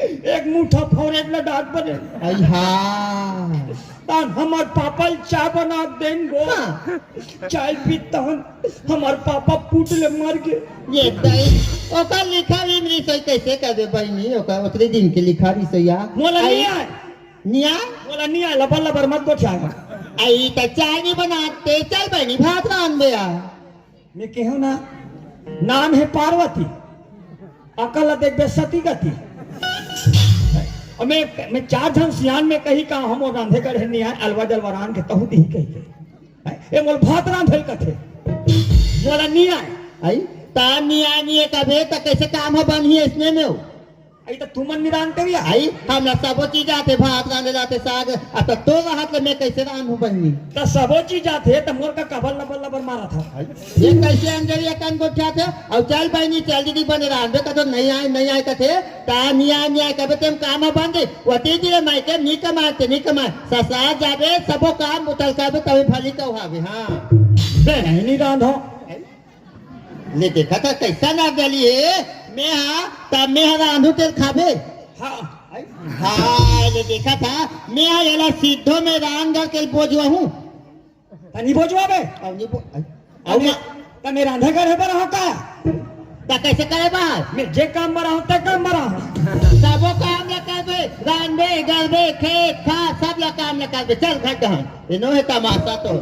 एक मुठा फोरेड ला डाक बने
आई हाँ
तान हमार पापा चाय बना देंगो
हाँ।
चाय पीता हन हमार पापा पूट ले मर गए
ये दई ओका लिखा भी मेरी सही कैसे कर दे बहनी ओका उतरे दिन के लिखा रही सैया
मोला नहीं आए
निया
मोला नहीं आए लबर लबर मत को चाय
आई तो चाय नहीं बनाते चल बहनी भात रान बे
मैं कहूँ ना नाम है पार्वती अकल देख बे सती गति और मैं चार धन सियान में कही का हम रांधे कर नहीं आए अलवा जलवरान के तहु दी कही के ए मोल भात रांधे कथे मोला नहीं आए
आई ता निया नहीं कबे तो कैसे काम हो बनी है इसमें में
आई तो तुमन निदान करी
आई हमरा सबो चीज आते भात रांधे जाते साग अब तो हाथ में कैसे रांधू बहनी
तो सबो चीज आते तो मोर का कबर लबर लबर मारा था
ये कैसे अंजलिया कान को थे और चल बहनी चल दीदी बने रांधे का तो नहीं आए कथे ता नहीं आए कबे तुम काम बंद वती दिले माई के नहीं कमाए ससुराल जाबे सबो काम उतल करबे तभी भली तो हावे हां
बे नहीं रांधो
ले देखा था कैसा ना गली है मैं हाँ तब मैं रांधू तेल खाबे
हाँ
हाँ ले देखा था मैं ये सीधो में रान कर के बोझवा हूँ
तनी बोझवा बे तने रांधे घर है पर हो का
ता कैसे करे बाहर
मैं जे काम बरा हूं ते काम बरा हूं
सबो काम ल करबे रांधे गरबे खेत खा सब ल काम ल करबे चल घट हम इनो है तमाशा तो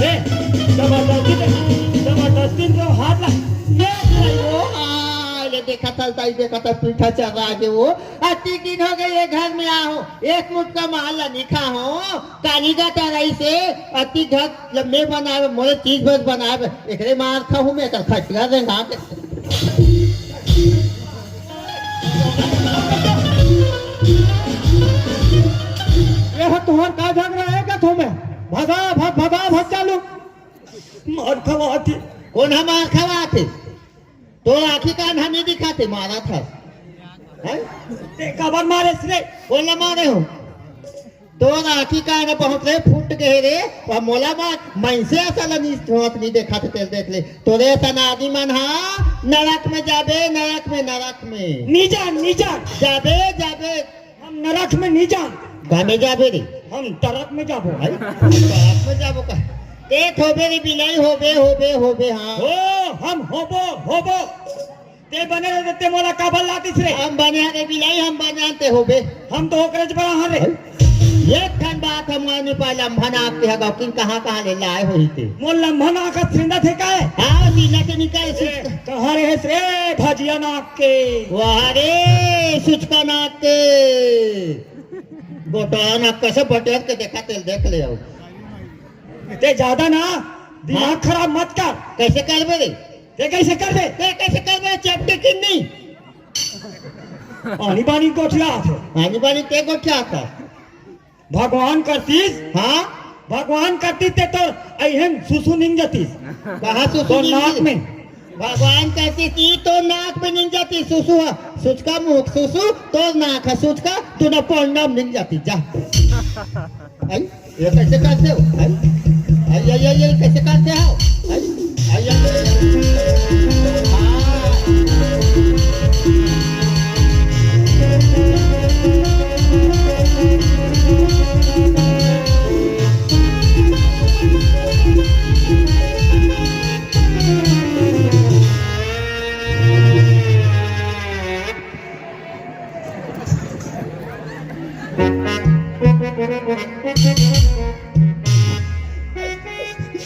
ए जबरदस्ती जो हाथ ला
ले देखा था पीठा चल रहा है वो अति दिन हो गए ये घर में आओ एक मुठ का महल निखा हो कारीगर तो रही से अति घर जब मैं बनावे मोरे चीज बस बनावे एकरे मार खाऊं मैं कल खटिया दे ना
ये तुम्हार का झगड़ा है क्या तुम्हें भगा चालू
मार खवा थी
कौन हमार खवा थे तो आखिर कान हम नहीं दिखाते मारा था
ते कबर मारे से
कौन मारे हो तो आखिर कान बहुत रे फूट गए रे और मोला मार मन से ऐसा नहीं देखा थे तेल देख ले तो रे सनादी मन हाँ नरक में नरक में
नीजा
जाबे
हम नरक में नीजा
गाने जाबे रे
हम तरक में जाबो
तरक में जाबो का एक होबे रे बिलाई होबे हाँ
हो हम होबो ते बने रे ते मोला काबल लातिस रे
हम बने रे बिलाई हम बनाते होबे
हम तो ओकरे बड़ा हां रे
एक खन बात हम ने पाला लम्भना आपके हगा किन कहां ले लाए होई थे
मोल लम्भना का सिंदा थे काए
हां सीना से निकाल
कहां रे रे भाजिया नाक के
वाह रे सुचका नाक के गोटा नाक कैसे बटेर के देखा तेल देख ले आओ
ते ज्यादा ना दिमाग खराब मत कर
कैसे करबे रे
ते कैसे करबे
चपटे किन नहीं
पानी पानी कोठिया थे
पानी पानी ते को क्या था
भगवान करतीस
हाँ
भगवान करती ते तो अहम सुसु निंग जातीस
कहा
तो नाक में
भगवान कहती थी तो नाक में निंग जाती सुसु सुचका मुख सुसु तो नाक है सुचका तू ना पौंडम निंग जाती जा आई ये कैसे करते हो आई कैसे करते हो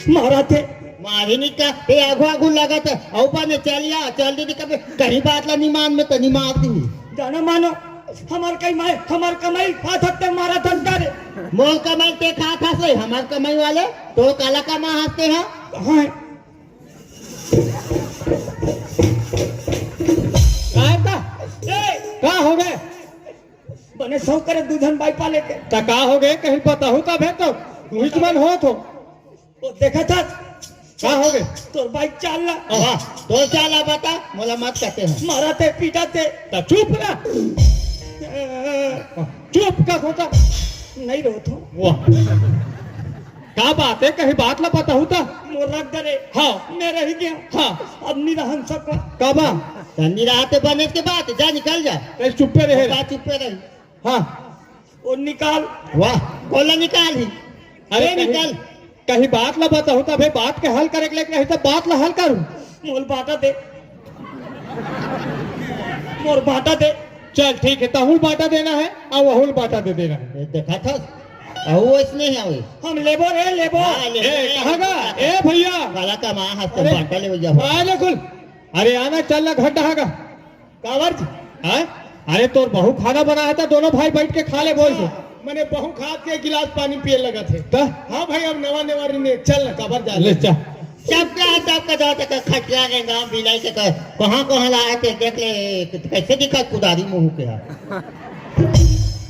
मारा थे
मारिनी का ये आगू लगा था औपा ने चल दी कभी कहीं बात ला निमान में तो नहीं मार दी
जाना मानो हमार कमाई खा सकते मारा था
मोल कमाई ते खा था से हमार कमाई वाले तो काला कमा हंसते हैं
हाँ
का हो गए
बने सौ करे दूधन बाई पाले के
ता का हो गए कहीं पता हो तब है तो दुश्मन हो तो
वो देखा था
का हो गए
तो बाइक चालना
तो चाला बता मोला मत कहते हैं
मारा थे पीटा थे
ता चुप ना चुप का सोचा
नहीं रो तो
वाह का बात है कहीं बात ला पता होता
मोर रख दे
हाँ
मैं रह गया
हाँ
अब नहीं रहन सका
काबा
तन्नी रहते बने के बाद जा निकल जा
ऐसे चुप्पे रहे
बात चुप पे रही
हाँ
वो निकाल
वाह बोला निकाल ही
अरे
निकल
कहीं बात ला पता होता भाई बात के हल करे के लिए तो बात ला हल करूं
मोल बाटा दे मोर बाटा दे
चल ठीक है तहुल बाटा देना है और वहुल बाटा दे देना है
देखा था वो इसने है वो
हम लेबो रे लेबो
कहाँ गा ए भैया
काला का माँ हंसते
अरे,
बांटा ले जा
अरे कुल अरे आना चल ना घर डहागा कावर हाँ अरे तोर बहू खाना बनाया था दोनों भाई बैठ के खा ले बोल के
मैंने बहु खाद के गिलास पानी पिए लगा थे
ता
हाँ भाई अब नवा ने चल ना कबर जा
ले चा
सबका जाओ तक खटिया ने गांव बिलाई से कहाँ कहाँ लाए थे देख ले कैसे दिखा कुदारी मुंह के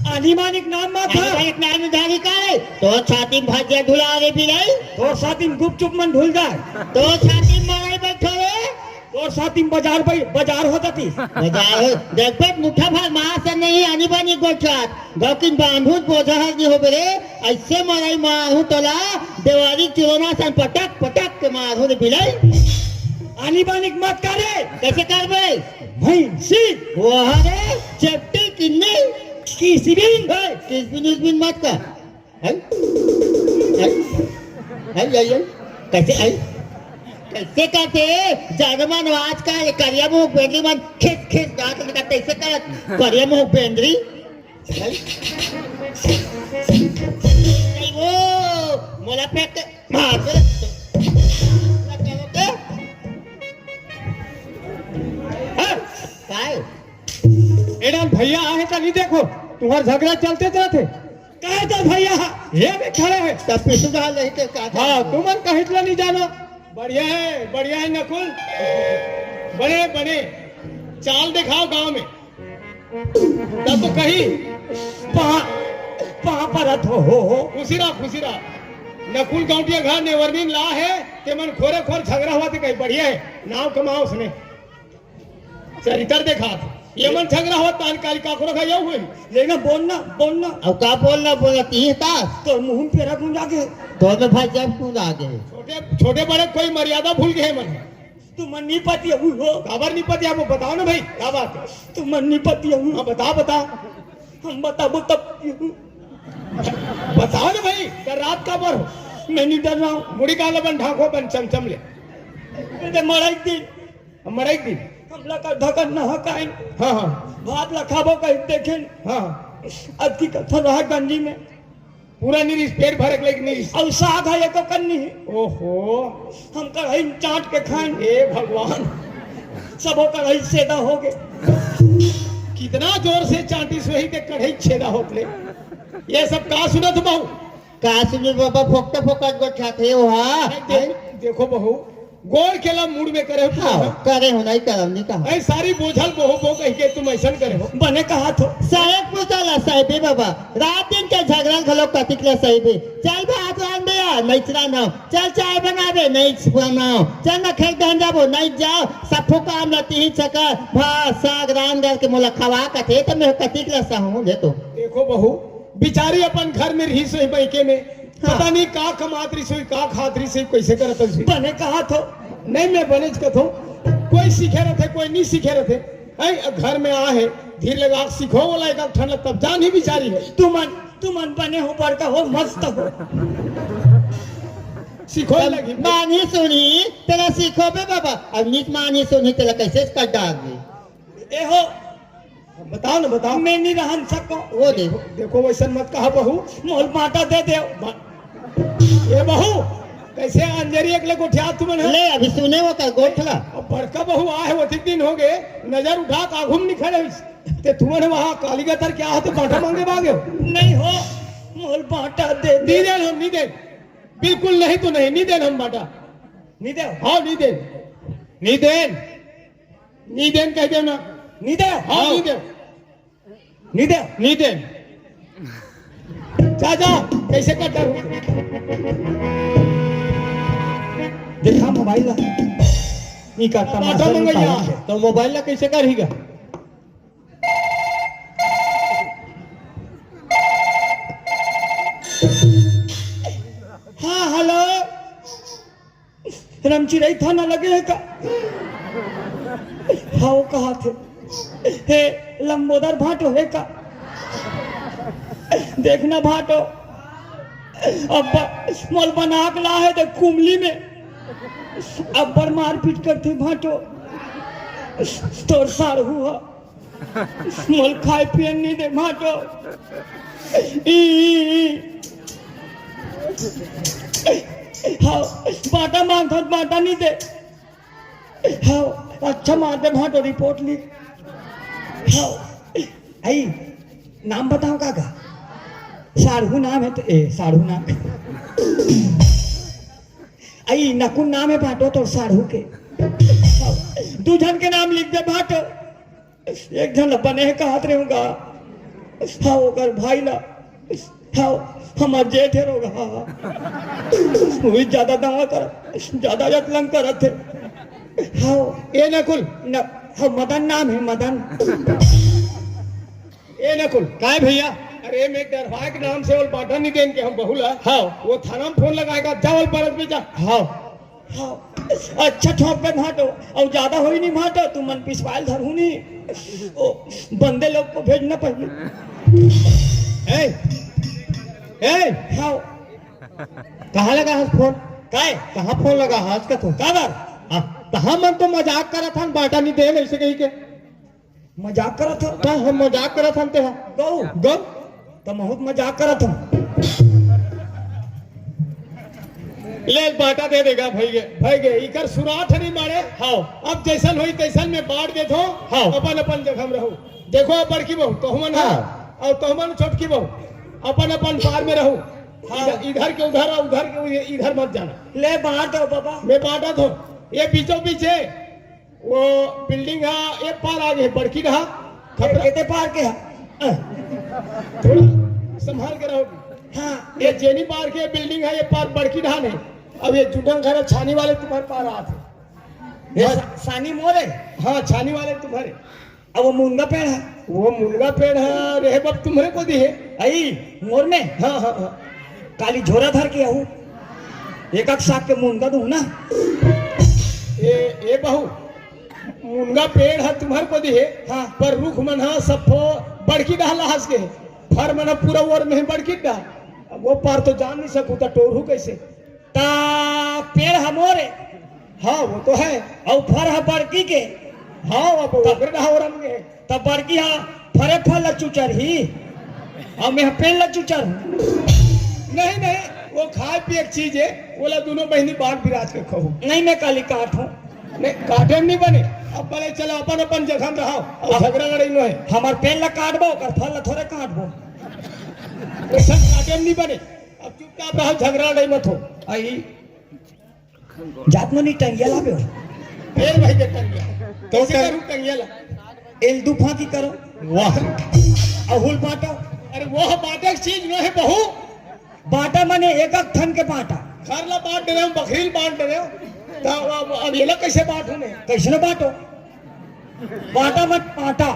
आनी मानिक नाम मत था
एक नाम धारी का है तो छाती में भाजिया ढुला रे बिलाई
तोर साथी में गुपचुप मन ढुल जाए
तो छाती में मारे बैठो रे
तोर साथी में बाजार हो जाती
बाजार देख बेट मुठा भर मां से नहीं आनी बानी गोचात गकिन बांधू बोझा नहीं हो बे ऐसे मारे मारू तोला देवारी चिरोना सन पटक पटक के मारू रे बिलाई
आनी मानिक मत करे
कैसे करबे
भाई सी
वो रे चेप्टी किन्ने
किसी भी
किसबिन मत का है कैसे कैसे कहते जागमान आवाज का करिया मुंह बेंद्री मन खिस खिस दांत निकालते ऐसे कर करिया मुंह बेंद्री वो मोला फेंक मार
एडम भैया आए तो नहीं देखो तुम्हार झगड़ा चलते थे
कहे तो भैया
ये भी खड़े है
तब पिसु डाल रही थे का
हाँ तुमन कहितला नहीं जानो बढ़िया है नकुल बड़े बड़े चाल दिखाओ गांव में तब तो कही
परत हो
खुशी रहा नकुल गांवटिया घर नेवरदीन ला है कि मन खोरे खोर झगड़ा हुआ थे कहीं बढ़िया है नाव कमाओ उसने चरित्र देखा ये मन झगड़ा हुआ तानकाली काकरो का यह हुई
लेना बोलना
अब का बोलना तीन तास
तो मुंह में पेरा गुंजा के
तो में भाई जब कूद आ गए
छोटे बड़े कोई मर्यादा भूल गए मन
तू मन नहीं पति हो
खबर नहीं पति आपको बताओ ना भाई क्या बात है
तू मन नहीं पति हो
हाँ बता
हम बताबो तब
बताओ ना भाई कर रात का बर हो
मैं नहीं डर रहा हूँ
मुड़ी का बन ढाको बन चमचम ले
मरा एक दिन हमला का ढकन न हकाई
हाँ
भात लखाबो कहीं देखें
हाँ
अब की कथन रहा गंजी में
पूरा निरीश पेट भरक लेकिन निरीश
और साग है एको कन्नी है
ओहो
हम कढ़ाई चाट के खाएं
ए भगवान
सबो कढ़ाई सेदा हो गए
कितना जोर से चाटी से ही कढ़ाई छेदा होते ये सब का सुनत बहू
का सुन बाबा फोकता फोकट को छाते हो हाँ
देखो बहू गोल केला मूड में करे हो
करे हो नहीं करम नहीं कहा
ऐ सारी बोझल बहू कह के तुम ऐसा करे हो
बने कहा तो
साहेब पूछला साहेबे बाबा रात दिन के झगड़ा घलो कतिकला साहेबे चल भात रान दे नैचरा ना चल चाय बनावे नहीं बनाओ चल ना खेत धन जाबो नहीं जाओ सफो काम रहती ही चकर भात साग रान दर के मोला खवा कथे तो मैं कतिकला सा हूं ले तो
देखो बहू बिचारी अपन घर में रही सोई बैके में पता नहीं का कमात रही सोई का खात रही सोई कैसे करत रही
बने कहा तो
नहीं मैं बने कथो कोई सीखे रहते कोई नहीं सीखे रहते ऐ घर में आ है धीरे लगा सीखो वाला एक ठंड तब जान ही बिचारी है
तुमन बने हो बड़का हो मस्त हो
सीखो लगी
मानी सुनी तेरा सीखो बे बाबा अब नीच मानी सुनी तेरा कैसे कर डाल दी
ए हो
बताओ ना बताओ
मैं नहीं रहन सको
वो
देखो वैसा मत कहा बहू
मोल बाटा दे दे
ये बहू कैसे अंजरी एक लेको उठा तुम
ले अभी सुने वो का गोठला
बड़का बहू आए वो दिन हो गए नजर उठा काघुम निखड़े ते तुमने वहां कालीगतर क्या हाथ बाटा मांगे भागे
नहीं हो मोल बाटा दे
नहीं दे हम नहीं दे बिल्कुल नहीं तो नहीं दे हम बाटा
नहीं दे
हाँ नहीं दे कह दे ना
नहीं दे
हाँ नहीं दे जा कैसे करता
देखा मोबाइल नहीं करता
बाटा मंगैया तो मोबाइल ला कैसे करेगा
हाँ हेलो रमचिरई थाना लगे है का हाँ वो कहा थे हे लंबोदर भाटो है का देखना भाटो अब मोल बना के ला है तो कुमली में अब बड़ मारपीट करते भाटो तोर सार हुआ मोल खाए पिए नहीं दे भाटो हाँ बाटा मांग था बाटा नहीं दे हाँ अच्छा मारते भाटो रिपोर्ट लिख हाँ आई नाम बताओ काका साढ़ू नाम है तो साढ़ू नाम आई नकुल नाम है बांटो तो साढ़ू के दू जन के नाम लिख दे बांटो एक जन बने का हाथ रहूंगा हाँ ओकर भाई ला हाँ हमार जेठ है रोगा वही ज्यादा दावा कर ज्यादा यत्न करत थे हाँ
ए नकुल
न हाँ मदन नाम है मदन
ए नकुल काय भैया अरे मैं डरवा के नाम से वो बाटा नहीं देन के हम बहुला हाँ वो थाना में फोन लगाएगा जावल परत में जा हाँ
हाँ अच्छा ठोक पे भाटो और ज्यादा हो ही नहीं भाटो तू मन पिछवाल धरू नहीं ओ बंदे लोग को भेजना पड़े
ए ए
हाँ
कहाँ लगा हंस फोन
काय
कहाँ फोन लगा हंस का तू
काबर
कहाँ मन तो मजाक करा था बाटा नहीं दे ऐसे कही के
मजाक करत हो
तो हम मजाक करा था ते
गौ
गौ
तो बहुत मजाक करत हो
ले बाटा दे देगा भाई गे इकर सुराठ नहीं मारे हाँ अब जैसन हुई तैसन में बांट दे दो हाँ अपन अपन जगह में रहो देखो बड़की बहू तोहमन हाँ और तोहमन छोटकी बहू अपन अपन पार में रहो हाँ इधर के उधर और उधर के इधर मत जाना
ले बांट दो बाबा
मैं बांटा दो ये बीचों पीछे वो बिल्डिंग है ये पार आगे है बड़की रहा
कितने पार के
थोड़ा संभाल के रहोगी
हाँ
ये जेनी पार के बिल्डिंग है ये पार बड़की रहा नहीं अब ये जुटन घर छानी वाले तुम्हारे पार आ थे
ये सानी मोरे
हाँ छानी वाले तुम्हारे
अब वो मुनगा पेड़ है
वो मुनगा पेड़ है रे बब तुम्हारे को दी है
आई मोर में
हाँ हाँ हाँ
काली झोरा धर के आहू एक साग के मुनगा दू ना
ए बहू मुनगा पेड़ है तुम्हारे को दी है
हाँ
पर रुख मन है सब बड़की डाला हंस के फर मन पूरा ओर में बड़की डाल वो पार तो जान नहीं सकू तो टोरू कैसे
ता पेड़ है मोरे
हाँ वो तो है
और फर है बड़की के
हाँ वो रंग है
तब बड़की हाँ फरे फल लचुचर ही और मैं पेड़ लचुचर हूँ
नहीं नहीं वो खाए पिए एक चीज है बोला दोनों बहनी बांट बिराज के खाओ
नहीं मैं काली काट हूँ
नहीं काटे नहीं बने अब बोले चलो अपन अपन जगह में रहो और झगड़ा लड़ाई नो है
हमार पेड़ ला काटबो कर फल ला थोड़े काटबो
वैसा काटे नहीं बने अब चुपचाप रहो झगड़ा लड़ाई मत हो
आई जात में नहीं टंगिया लाबे
फिर भाई के टंगिया तो करूं टंगिया ला
एल दूफा की करो
वाह
अहुल बाटा
अरे वो बाटे की चीज नो है बहू
बाटा माने एक एक थन के बाटा
घर ला बांट दे रहे हो बकरील बांट दे रहे हो तो अब ये लोग कैसे बांटू ने
कैसे न बाटो बाटा मत बाटा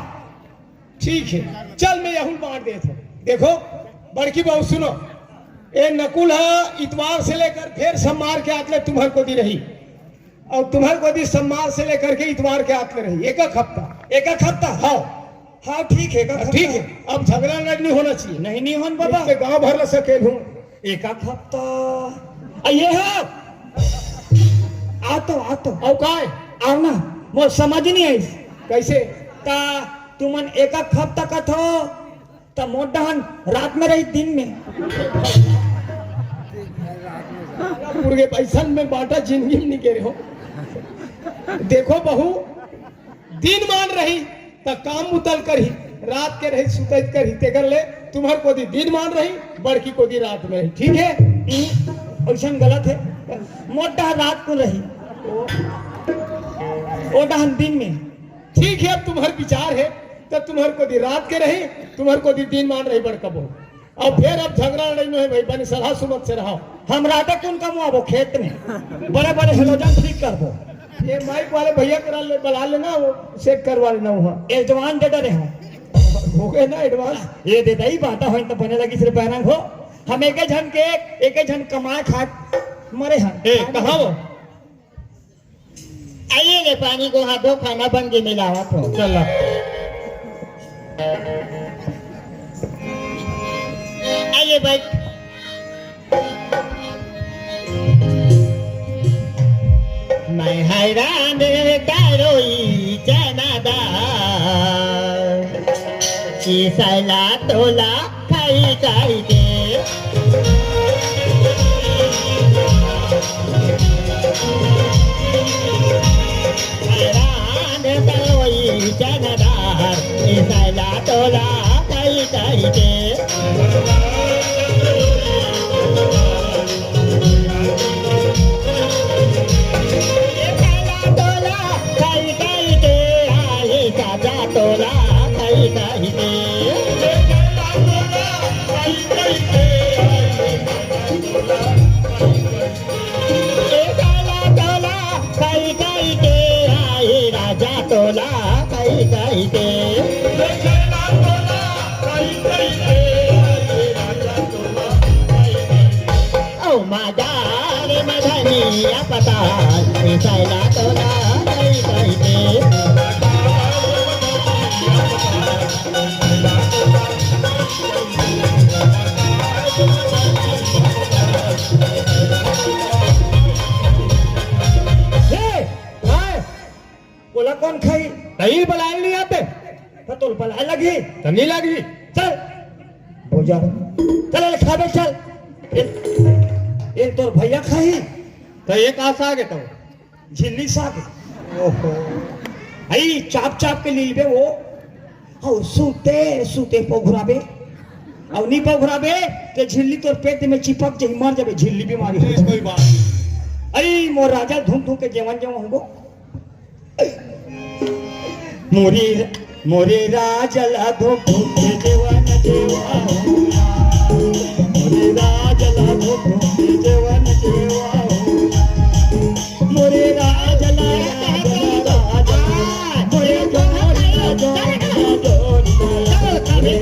ठीक है चल मैं यहूं बांट देता हूं देखो बड़की बहू सुनो ये नकुल है इतवार से लेकर फिर सोमवार के आतले तुम्हारे को दी रही और तुम्हारे को दी सोमवार से लेकर के इतवार के आतले रही एक हफ्ता
हाँ हाँ ठीक है
ठीक है अब झगड़ा नहीं होना चाहिए
नहीं होन बाबा
गांव भर ला सके हूँ
एक हफ्ता ये है आ तो
और काय
आओ ना वो समझ नहीं आई
कैसे
ता तुमन एक हफ्ता का थो ता मोटहन रात में रही दिन में
पूरे पैसा में बांटा जिंदगी में नहीं कह रहे हो देखो बहू दिन मान रही तो काम उतल कर ही रात के रही सुतैत कर ही तेकर ले तुम्हारे को दी दिन मान रही बड़की को दी रात में रही ठीक है
ऐसा गलत है मोटा रात को रही ओडहन दिन में
ठीक है अब तुम्हारे विचार है तो तुम्हारे को दी रात के रही तुम्हारे को दी दिन मान रही बड़का बहू और फिर अब झगड़ा लड़ाई में है भाई बनी सलाह सुमत से रहो
हम रात कौन कमाबो खेत में बड़े बड़े हेलोजन ठीक करबो
ये माइक वाले भैया बुला लेना वो सेट करवा लेना वहाँ
एडवांस दे रहे हो
गए ना एडवांस
ये दे दई बात हो तो बने लगी सिर्फ पैरंग हो हम एक जन के एक जन कमाए खा मरे हैं
कहाँ वो
आइए ले पानी को हाथों खाना बन के मिलावा तो
चल
आइए भाई मैं हैरान करोई जनादा सला तोला खाई खाई दे हैरान करोई जनादा सला तोला खाई खाई दे कई कई के ओ मदार मदनिया पता सैला तोला कई कई के
बोला कौन खाई
तही बलाई नहीं आते
तो तोल पलाई लगी
तो नहीं लगी।
चल हो जा चल खाबे चल ये तोर भैया खाई
तो एक आशा आगे तो
झिल्ली साग ओहो आई चाप चाप के लीलबे वो औ सूते सूते पोघराबे और नी पोघराबे ते झिल्ली तोर पेट में चिपक जाई मर जाबे झिल्ली बीमारी हो
कोई बात
आई मोर राजा धूम धूम के जेवन जेवन होगो मोरी मोरे राजला धूम धूम के जेवन जेवा मोरे राजला धूम धूम के जेवन जेवा मोरे राजला मोरे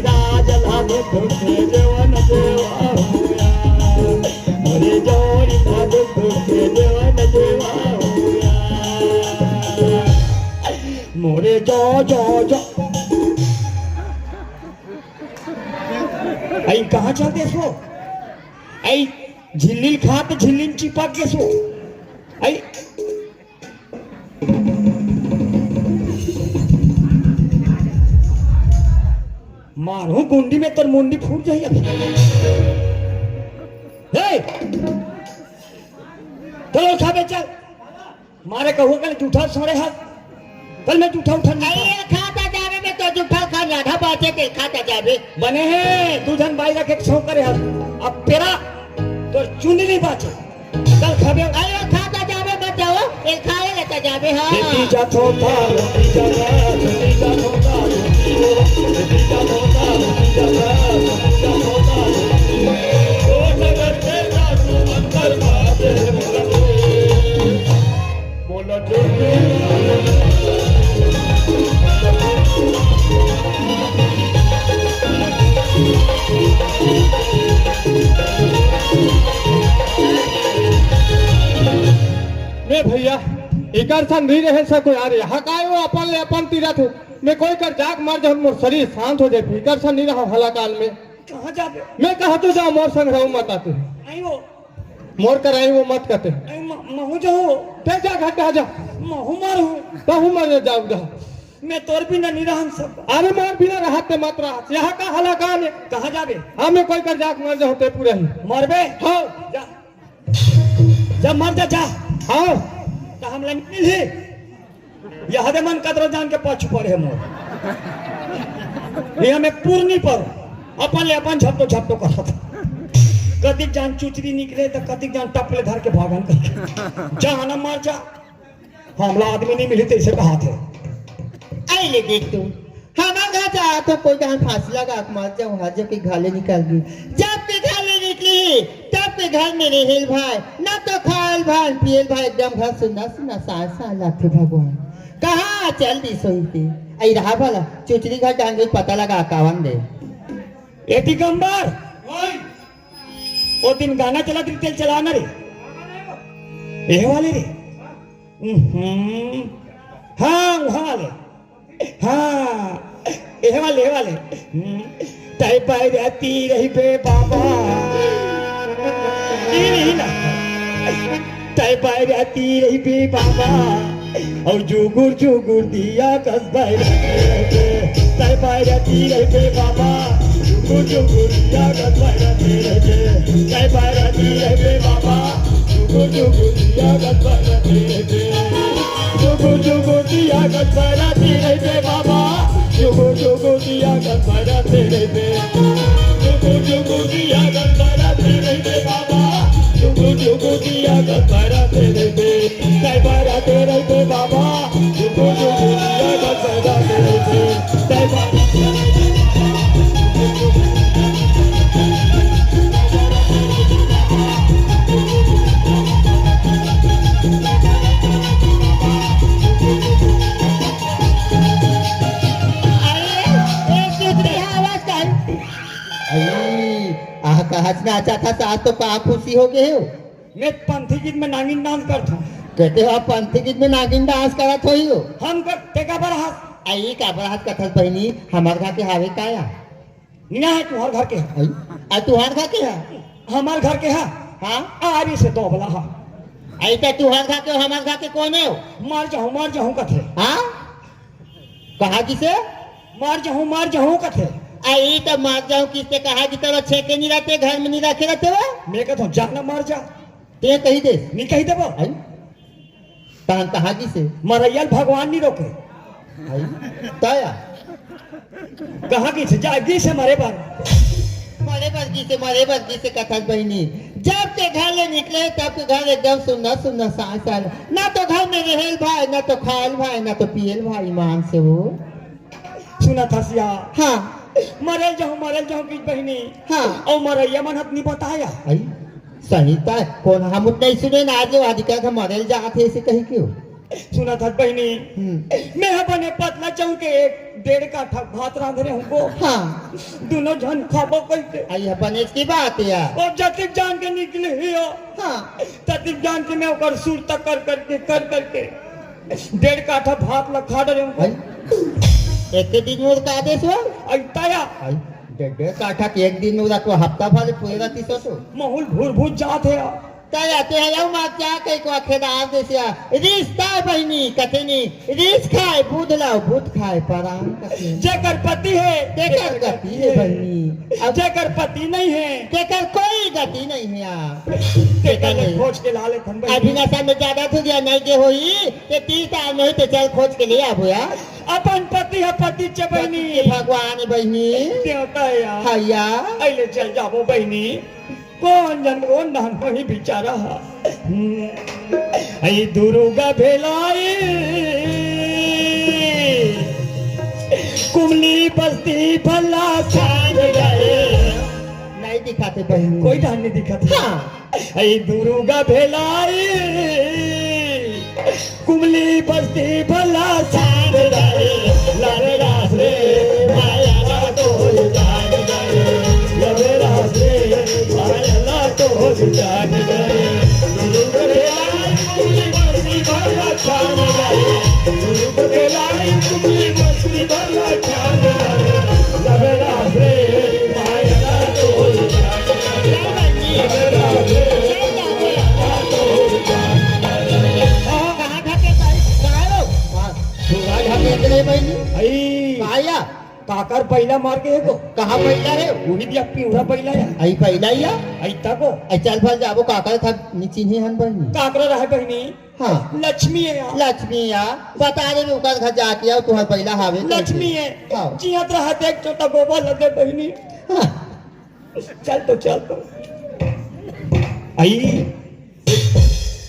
राजला धूम धूम के जेवन जेवा मोरे जोरी धूम धूम के जेवन जेवा मोरे जो आई कहाँ चलते सो आई झिल्ली खात झिल्ली चिपक के सो आई मारू गुंडी में तर मुंडी फूट जाई अभी चलो खाबे चल मारे कहो कल जूठा सोरे हाथ कल मैं जूठा उठा
अरे खाता जावे में तो जूठा खा आधा बाते के खाता जावे
बने हैं दूधन बाई रखे सौ करे हल अब पेरा तो चुनली बाचे कल खाबे
अरे खाता जावे मत जाओ ये खाए लेता जावे हां
बेटी जा थोता बेटी जा बेटी जा थोता बेटी जा थोता बेटी जा थोता ओ नगर से जा तू अंदर बाते बोला
मैं भैया एकर सा नहीं रहे सा कोई आ रहे हकाए वो अपन ले अपन तीरथ हो मैं कोई कर जाग मार जब मोर शरीर शांत हो जाए एकर सा नहीं रहा हलाकाल में
कहां जाबे
मैं कहा तो जाओ मोर संग रहूं मत आते
आई वो
मोर कराई वो मत कहते
आई महू जाओ
ते जा घाटा जा
महू मारू
बहु मर जाओ जा
मैं तोर भी नहीं रह सब
अरे मोर बिना रहते मत रहा यहाँ का हलाकाल है
कहां जाबे
हाँ मैं कोई कर जाग मार जाओ ते पूरा ही
मरबे
हाँ
जा जब मर जा
हाँ
तो हम मिल ही यह दे मन कदरो जान के पछ पड़े मोर ये हमें पूर्णी पर अपन ले अपन झपटो करत कतिक जान चुचरी निकले तो कतिक जान टपले धर के भागन करके जा ना मार जा हमला आदमी नहीं मिले तैसे कहा थे
आई ले देख तू हमारा जा तो कोई गान फांसी लगा मार जाओ हाजो के घाले निकल गई जब के घाले निकली तब के घर में रहेल भाई ना तो खाल भाई पियल भाई एकदम घर सुना सुना सा लाखे भगवान कहाँ चल दी सोई आई रहा भला चुचरी घर डांगे पता लगा कावन दे
ए दिगंबर वो दिन गाना चला तेल चलाना रे ये वाले रे हाँ वहाँ वाले हाँ ये वाले तय पाई रहती रही बे बाबा नहीं ना तय पाई रहती रही बे बाबा और जुगुर दिया कसबा तय पाई रहती रही बे बाबा जुगुर दिया कसबा तय पाई रहती रही बे बाबा जुगुर दिया कसबा जुगुर दिया कसबा रही बे बाबा जुगुर दिया कसबा तेरे बे जुगुर दिया कसबा तेरे बे बाबा जुगुर दिया कसबा तेरे बे तय पाई रहती रही बे बाबा जुगुर दिया कसबा तेरे बे तय पाई
हंसना अच्छा था तो आज तो कहा खुशी हो गए हो
मैं पंथी गीत में नागिन डांस करता हूँ।
कहते हो आप पंथी गीत में नागिन डांस करत होई हो
हम करते का बड़ा हाथ
आई का बरात कथस बहनी हमार घर के हावे काया
निया है तुम्हारे घर के है।
आई आ तुहार घर के है
हमारे घर के है
हाँ
आरी से दो बला हा
आई तो तुहार घर के हमार घर के कौन है
मार जाऊँ कथे
हाँ कहा किसे
मार जाऊँ कथे
आई तो मार जाऊं किससे कहा कि तेरा छेके नहीं रहते घर में नहीं रखे रहते हो
मैं कहता हूँ जाना मार जा
ते कही दे
नहीं कही देबो
आई तहन कहा किसे
मरैयल भगवान नहीं रोके
आई ताया
कहा कि जागी से मरे पर
मरे बर्गी से कथक बहनी जब के घर ले निकले तब के घर एकदम सुन्ना सुन्ना सांस आ ना तो घर में रहेल भाई ना तो खायल भाई ना तो पियल भाई मान से हो
सुना था सिया
हाँ
मरल जाऊँ की बहनी
हाँ
और मरैया मन अपनी बताया
आई सही था कौन हम उतना ही सुने ना आज अधिकार का मरल जाते ऐसे कहीं क्यों
सुना था बहनी मैं अपने पतला चाहूँ के 1.5 काठा भात रांध रहे हमको
हाँ
दोनों जन खाबो कैसे
आई अपन इसकी बात है यार
और जतिक जान के निकले ही हो
हाँ
ततिक जान के मैं ओकर सुर तक कर करके 1.5 काठा भात लखा डरे हमको
आई एक दिन में का आदेश हो
अताया
आई 1.5 काठा के एक दिन में उदा तो हफ्ता भर पूरे राती सो तो
माहौल भूर जात है
जाते हैं यू मार क्या कई को खेदार देसिया रिश्ता बहनी कथनी रिस खाए दूध लाओ दूध खाए पराम कथनी
जेकर पति है
तेकर गति है बहनी
अब जेकर पति नहीं है
तेकर कोई गति नहीं है यार
तेकर ले खोज के लाले थन
अभी नशा में ज्यादा तो दिया नहीं के होई ते 30 साल में तो चल खोज के ले आबो यार
अपन पति है पति चे बहनी
भगवान बहनी
देवता है यार
हैया
अइले चल जाबो बहनी कौन जन कौन दान वही बिचारा आई दुर्गा भेलाई कुमली बस्ती भला साज गए
नहीं दिखाते बहनी
कोई ढंग नहीं दिखा
हाँ
आई दुर्गा भेलाई कुमली बस्ती भला साज गए लरे रास रे माया ना तो जान गए लरे रास रे माया ना तो जान गए दुर्गा आई कुमली बस्ती भला छान गए दुर्गा आई कुमली बस्ती भला छान गए लरे रास रे माया ना तो जान गए लरे रास रे काकर पहला मार के को
कहाँ पहला है
वही दिया पिउरा पहला है
आई पहला ही या
आई तको
आई चल फल जाबो काकर था नीचे ही हन बहनी
काकरा रहे बहनी
हाँ
लक्ष्मी है यार
लक्ष्मी या बता दे ओकर घर जाके आओ तुहर पहला हावे
लक्ष्मी है
हाँ
जियत रहा देख छोटा गोबर लगे बहनी
हाँ
चल तो आई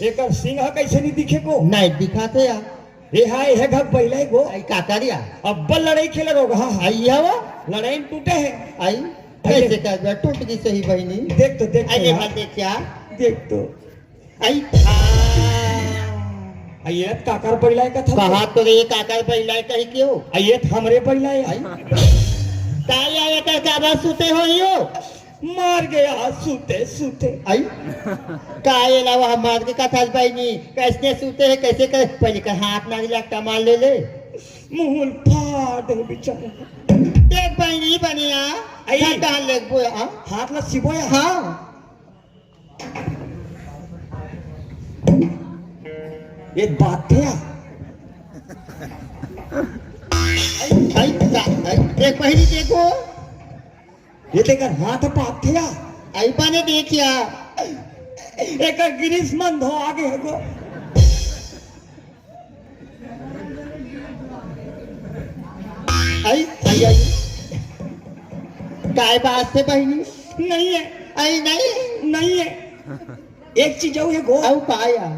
एक सिंह कैसे नहीं दिखे को
नहीं दिखाते यार
ये हाय है घर पहला ही को
आई काकरिया
अब लड़ाई खेले रोग हाँ
आई हवा
लड़ाई टूटे है
आई कैसे कर टूट गई सही बहनी
देख
आई हाल देख क्या
देख तो
आई
ये काकर पहला का था
कहा तो रे काकर पहला कही क्यों
ये हमरे पहला है
आई ताया ये कर का बस सुते हो यो
मार गया सूते
आई काये लावा मार के कथा बहनी कैसे सूते है कैसे कर पहले का हाथ ना लगता मार ले
मुंह फाड़ दे बेचारा
देख बहनी बनिया आई डाल ले बोया
हाथ ला सिबोया
हाँ
एक बात है
आई देख बहनी देखो
ये तेकर हाथ पाप थे
आई पाने देखिया
एक गिरीश मन धो आगे है को
आई आई आई काय बात से बहनी
नहीं है
आई नहीं
है एक चीज जो है गो
औ पाया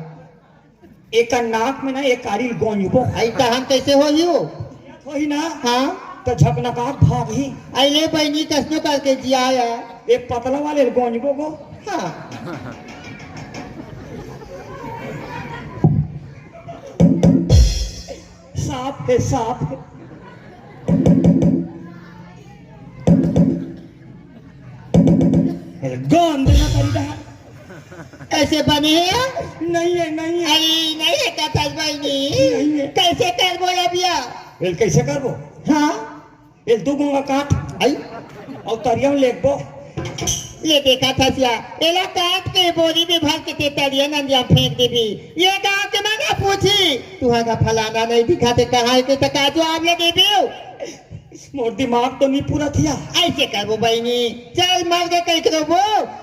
एक नाक में ना एक कारी गोंजबो
आई कहां कैसे हो यो
वही ना
हाँ
तो झकनकाट भाग ही
आई ले बहनी कसनो करके जिया
एक पतला वाले गोंजबो को
हाँ
सांप है गंध ना करी रहा
कैसे बने हैं
नहीं है
आई नहीं है कथा बहनी
नहीं है।
कैसे करबो अबिया
एल कैसे करबो
हाँ
एल दू गुंगा काट
आई
और तरिया में लेबो
ये देखा था सिया एला काट के बोरी में भर के तेतरिया नंदिया फेंक देबी ये गांव के मना पूछी तुहागा फलाना नहीं दिखाते कहाँ के तका जो आप ले देबी
मोर दिमाग तो नहीं पूरा थिया
ऐसे करबो बहनी चल मर के कहीं करो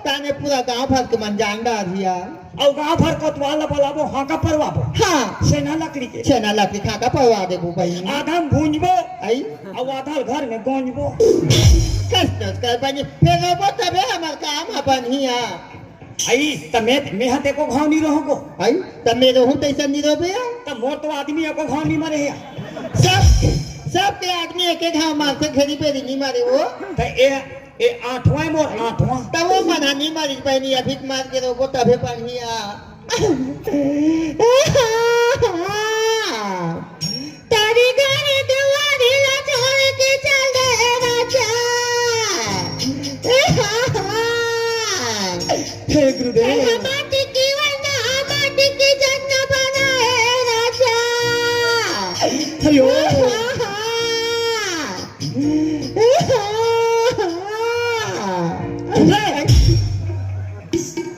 ताने पूरा गांव भर के मन जान दिया
और गांव भर कोतवाल बोलाबो हाका परवाबो
हाँ
सेना लकड़ी के
छेना लकड़ी खा का पवा देबो बहनी
आधा में भूंजबो
आई
और आधा घर में गूंजबो
कष्ट कर बहनी फिर रोबो तबे हमार काम अपन हिया
आई तमे मेहा ते को घाव नहीं रहोगो
आई तब मैं रहूं तैसा नहीं रोबे
तब मोर तो आदमी को घाव नहीं मरे है
सब के आदमी एक एक घाव मारते घेरी पे नहीं मारे वो
तो ए आठवां मोर आठवां
तब वो मना नहीं मारी बहनी अभी मार के रोबो तबे बढ़िया तारी गाड़ी दुआरी ला छोड़ के चल दे राजा
हे गुरुदेव
माटी की वंदा माटी की जन्नत बनाए राजा
अयो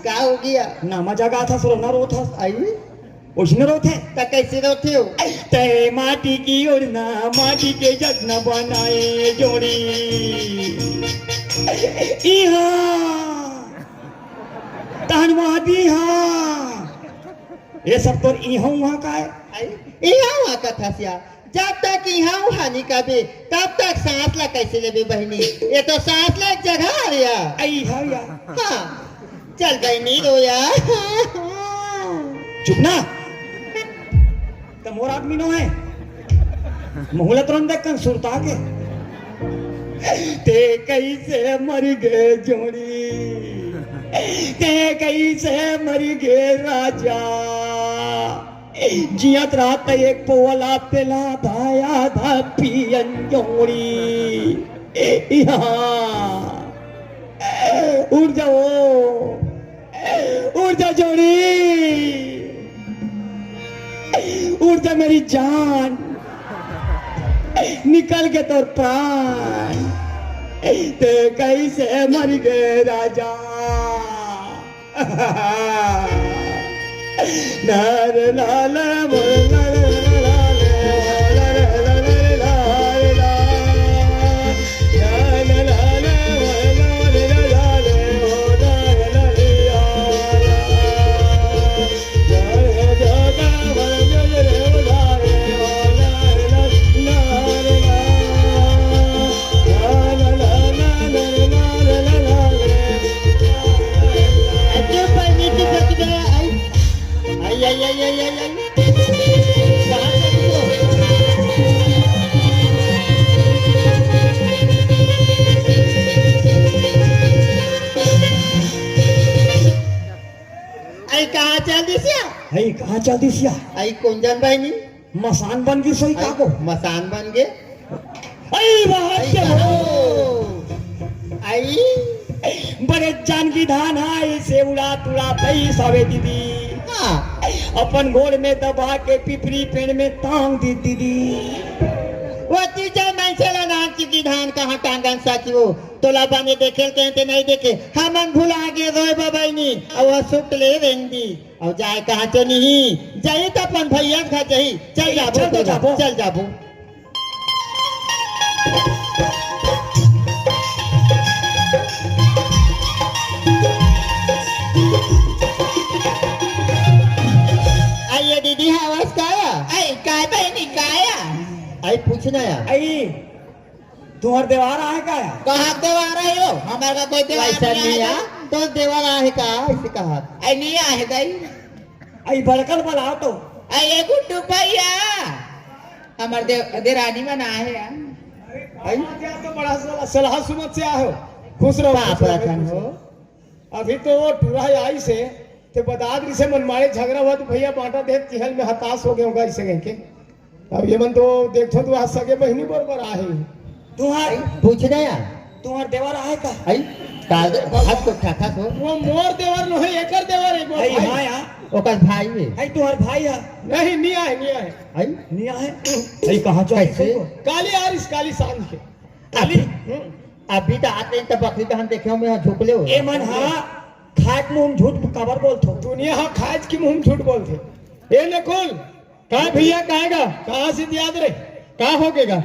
क्या हो गया
नामा जगा था सो ना रो था
आई
उसने रो थे
तो कैसे रोते हो
ते माटी की ओढ़ना माटी के जग न बनाए जोड़ी इहा तहनवादी हाँ ये सब तो इहा वहाँ का है
यहाँ हुआ कथा सिया जब तक यहाँ हानि का भी तब तक सांस ला कैसे लेबे बहनी ये तो सांस ला एक जगह आ रहा
आई हाँ या
हाँ चल बहनी रोया
चुप ना तो मोर आदमी नो है मुहला तुरंत देख कर सुरता के ते कैसे मर गए जोड़ी ते कैसे मर गए राजा जियत रात एक पोला पेला धाया था पियन जोड़ी उड़ जा जोड़ी उड़ जा मेरी जान निकल के तोर प्राण ते कैसे मर गए राजा नर लाल कहाँ चल दिसिया
आई कुंजन बहनी
मसान बन गई सोई काको
मसान बन गए
आई बाहर से
आई
बड़े जान की धान है से उड़ा तुड़ा तई सवे दीदी
हाँ
अपन घोड़ में दबा के पिपरी पेड़ में टांग दी दीदी
वो तीजा मनसेला नाम की धान कहाँ टांगन साची वो तोला बाने देखे कहते नहीं देखे हमन भुला गए रोए बबैनी और वह सुट ले रेंदी और जाए कहाँ तो नहीं जाइए तो अपन भैया खा चाहिए चल जाबो चल जाबो आइए दीदी आवाज काया आई काय बहनी काया आई पूछना यार
आई तुम्हार देवार है का
कहाँ देवार है यो हमारा कोई देवार नहीं है तो देवार है का ऐसे कहा आई नहीं है गई
आई बड़कल बुलाओ तो
आई ये गुड्डू भैया हमार देरानी में ना है
आई तो बड़ा सलाह सुमत से आयो खुश रहो
बाप रखन हो
अभी तो टूरा आई से ते बदादरी से मनमारे झगड़ा हुआ तो भैया बांटा देख चिहल में हताश हो गए होगा इसे कह के अब ये मन तो देखो तू आज सगे बहनी बरबर आहे
तुम्हारी पूछना यार
तुम्हार देवर आहे का
आई हाथ को ठाठा को
वो मोर देवर नहीं एकर देवर है
आई
भाई।
हाँ या
ओकर भाई है
आई तुम्हार भाई है
नहीं निया है निया है
आई
निया है आई कहाँ चल
कैसे?
काली आरिस काली सांझ के
काली
अभी तो आते हैं तो बकरी तो हम देखे में झुकले हो
ए मन हाँ खाट मुंह झूठ कबर बोलतो
दुनिया हाँ खाज की मुंह झूठ बोलते ए नकुल कहा भैया कहेगा कहाँ से याद रहे कहाँ होगेगा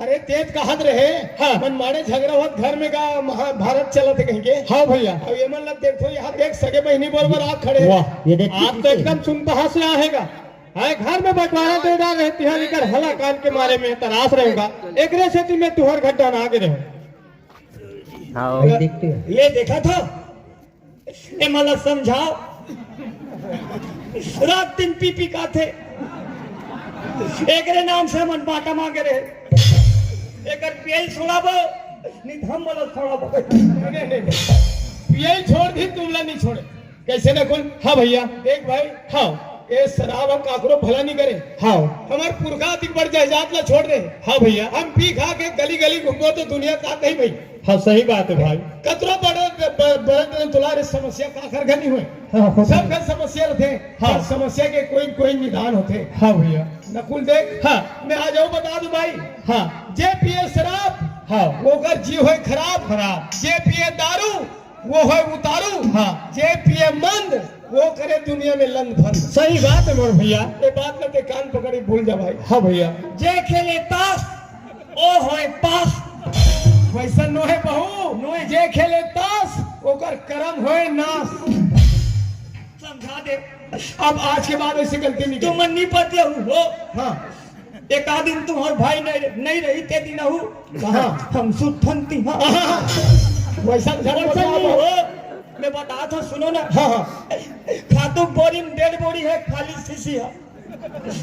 अरे तेज कहत रहे हाँ मन मारे झगड़ा होत घर में का महाभारत चलत है कहीं के हाँ भैया अब ये मन लग देखो यहाँ देख सके बहनी बरोबर आप खड़े हैं।
वाह ये देखिए
आप तो एकदम सुनता से आएगा हाय घर में बंटवारा दे डाल रहे तिहार लेकर हला कान के मारे में तरास रहेगा एक से में तुहर घड्डा ना आगे रहे
हाँ वही देखते हैं
ये देखा था ए मला समझाओ रात दिन पी पी का थे एकरे नाम से मन बाटा मांगे रहे एकर पियल छोड़ाबो नहीं हम वाला छोड़ाबो
यही छोड़ दी तुमला नहीं छोड़े कैसे ना कुल हाँ भैया देख भाई हाँ ये शराब हम काकरो भला नहीं करे हाँ हमारे पुरखा अधिक बढ़ जायदाद ला छोड़ दे हाँ भैया हम पी खा के गली गली घूमो तो दुनिया का नहीं भाई हाँ सही बात है भाई कतरो बड़े तुलारे समस्या का आखिर घर नहीं हुए सब घर समस्या रहते हाँ समस्या के कोई कोई निदान होते हाँ भैया नकुल देख हाँ मैं आ जाऊँ बता दूं भाई हाँ जे पिए शराब हाँ वो कर जी हो खराब जे पिए दारू वो है उतारू हाँ जे पिए मंद वो करे दुनिया में लंद फंद सही बात है मोर भैया ये बात करते कान पकड़ी भूल जा भाई हाँ भैया
जे खेले ताश ओ होए पास
वैसा नो है बहू
नो है।
जे खेले ताश ओकर करम होए नाश
समझा दे
अब आज के बाद ऐसी गलती नहीं
तुम नहीं पते हो
हाँ
एक आदमी तुम्हार भाई नहीं रही ते दिन हूँ
कहाँ
हम सुथनती हाँ
वैसा
वैसा नहीं हो मैं बता था सुनो ना
हाँ हाँ
खातू बोरी में 1.5 बोरी है खाली शीशी है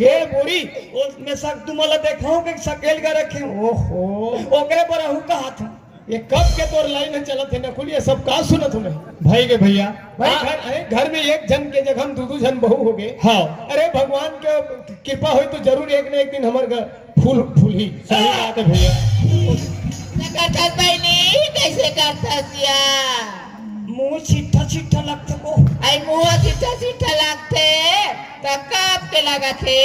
ये बोरी
उसमें सब तुम्हारा देखाऊं कि सकेल के रखे हो
ओहो
ओकरे पर हूँ कहा था
ये कब के तोर लाइन में चलत है नकुल ये सब का सुनत हूँ मैं भाई के भैया भाई घर में एक जन के जगह हम दो जन बहू हो गए हाँ अरे भगवान के कृपा हुई तो जरूर एक न एक दिन हमारे फूल फूल ही सही बात है भैया
कैसे करता सिया
मुंह छिट्ठा छिट्ठा लगता को
आई मुँह सीधा सीधा लगते तो कब के लगा थे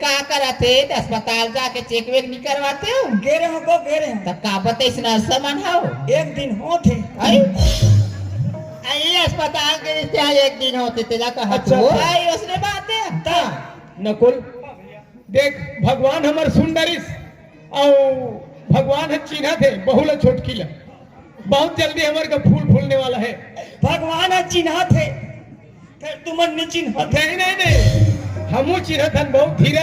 का करते अस्पताल जाके चेक वेक नहीं करवाते हो
गेरे हो को गेरे हो
तो का बताइस ना सामान हो
एक दिन हो थे
आई आई अस्पताल के रिश्ते एक दिन होते तेरा कहा
अच्छा,
तो
अच्छा।
आई उसने बात है
ता
नकुल देख भगवान हमार सुंदरिस और भगवान है चिन्ह थे बहुला छोटकी ला बहुत जल्दी हमारे का फूल फूलने वाला है
भगवान चिन्ह थे फिर तुम नहीं चिन्ह
नहीं नहीं नहीं हमू चिन्ह बहुत धीरे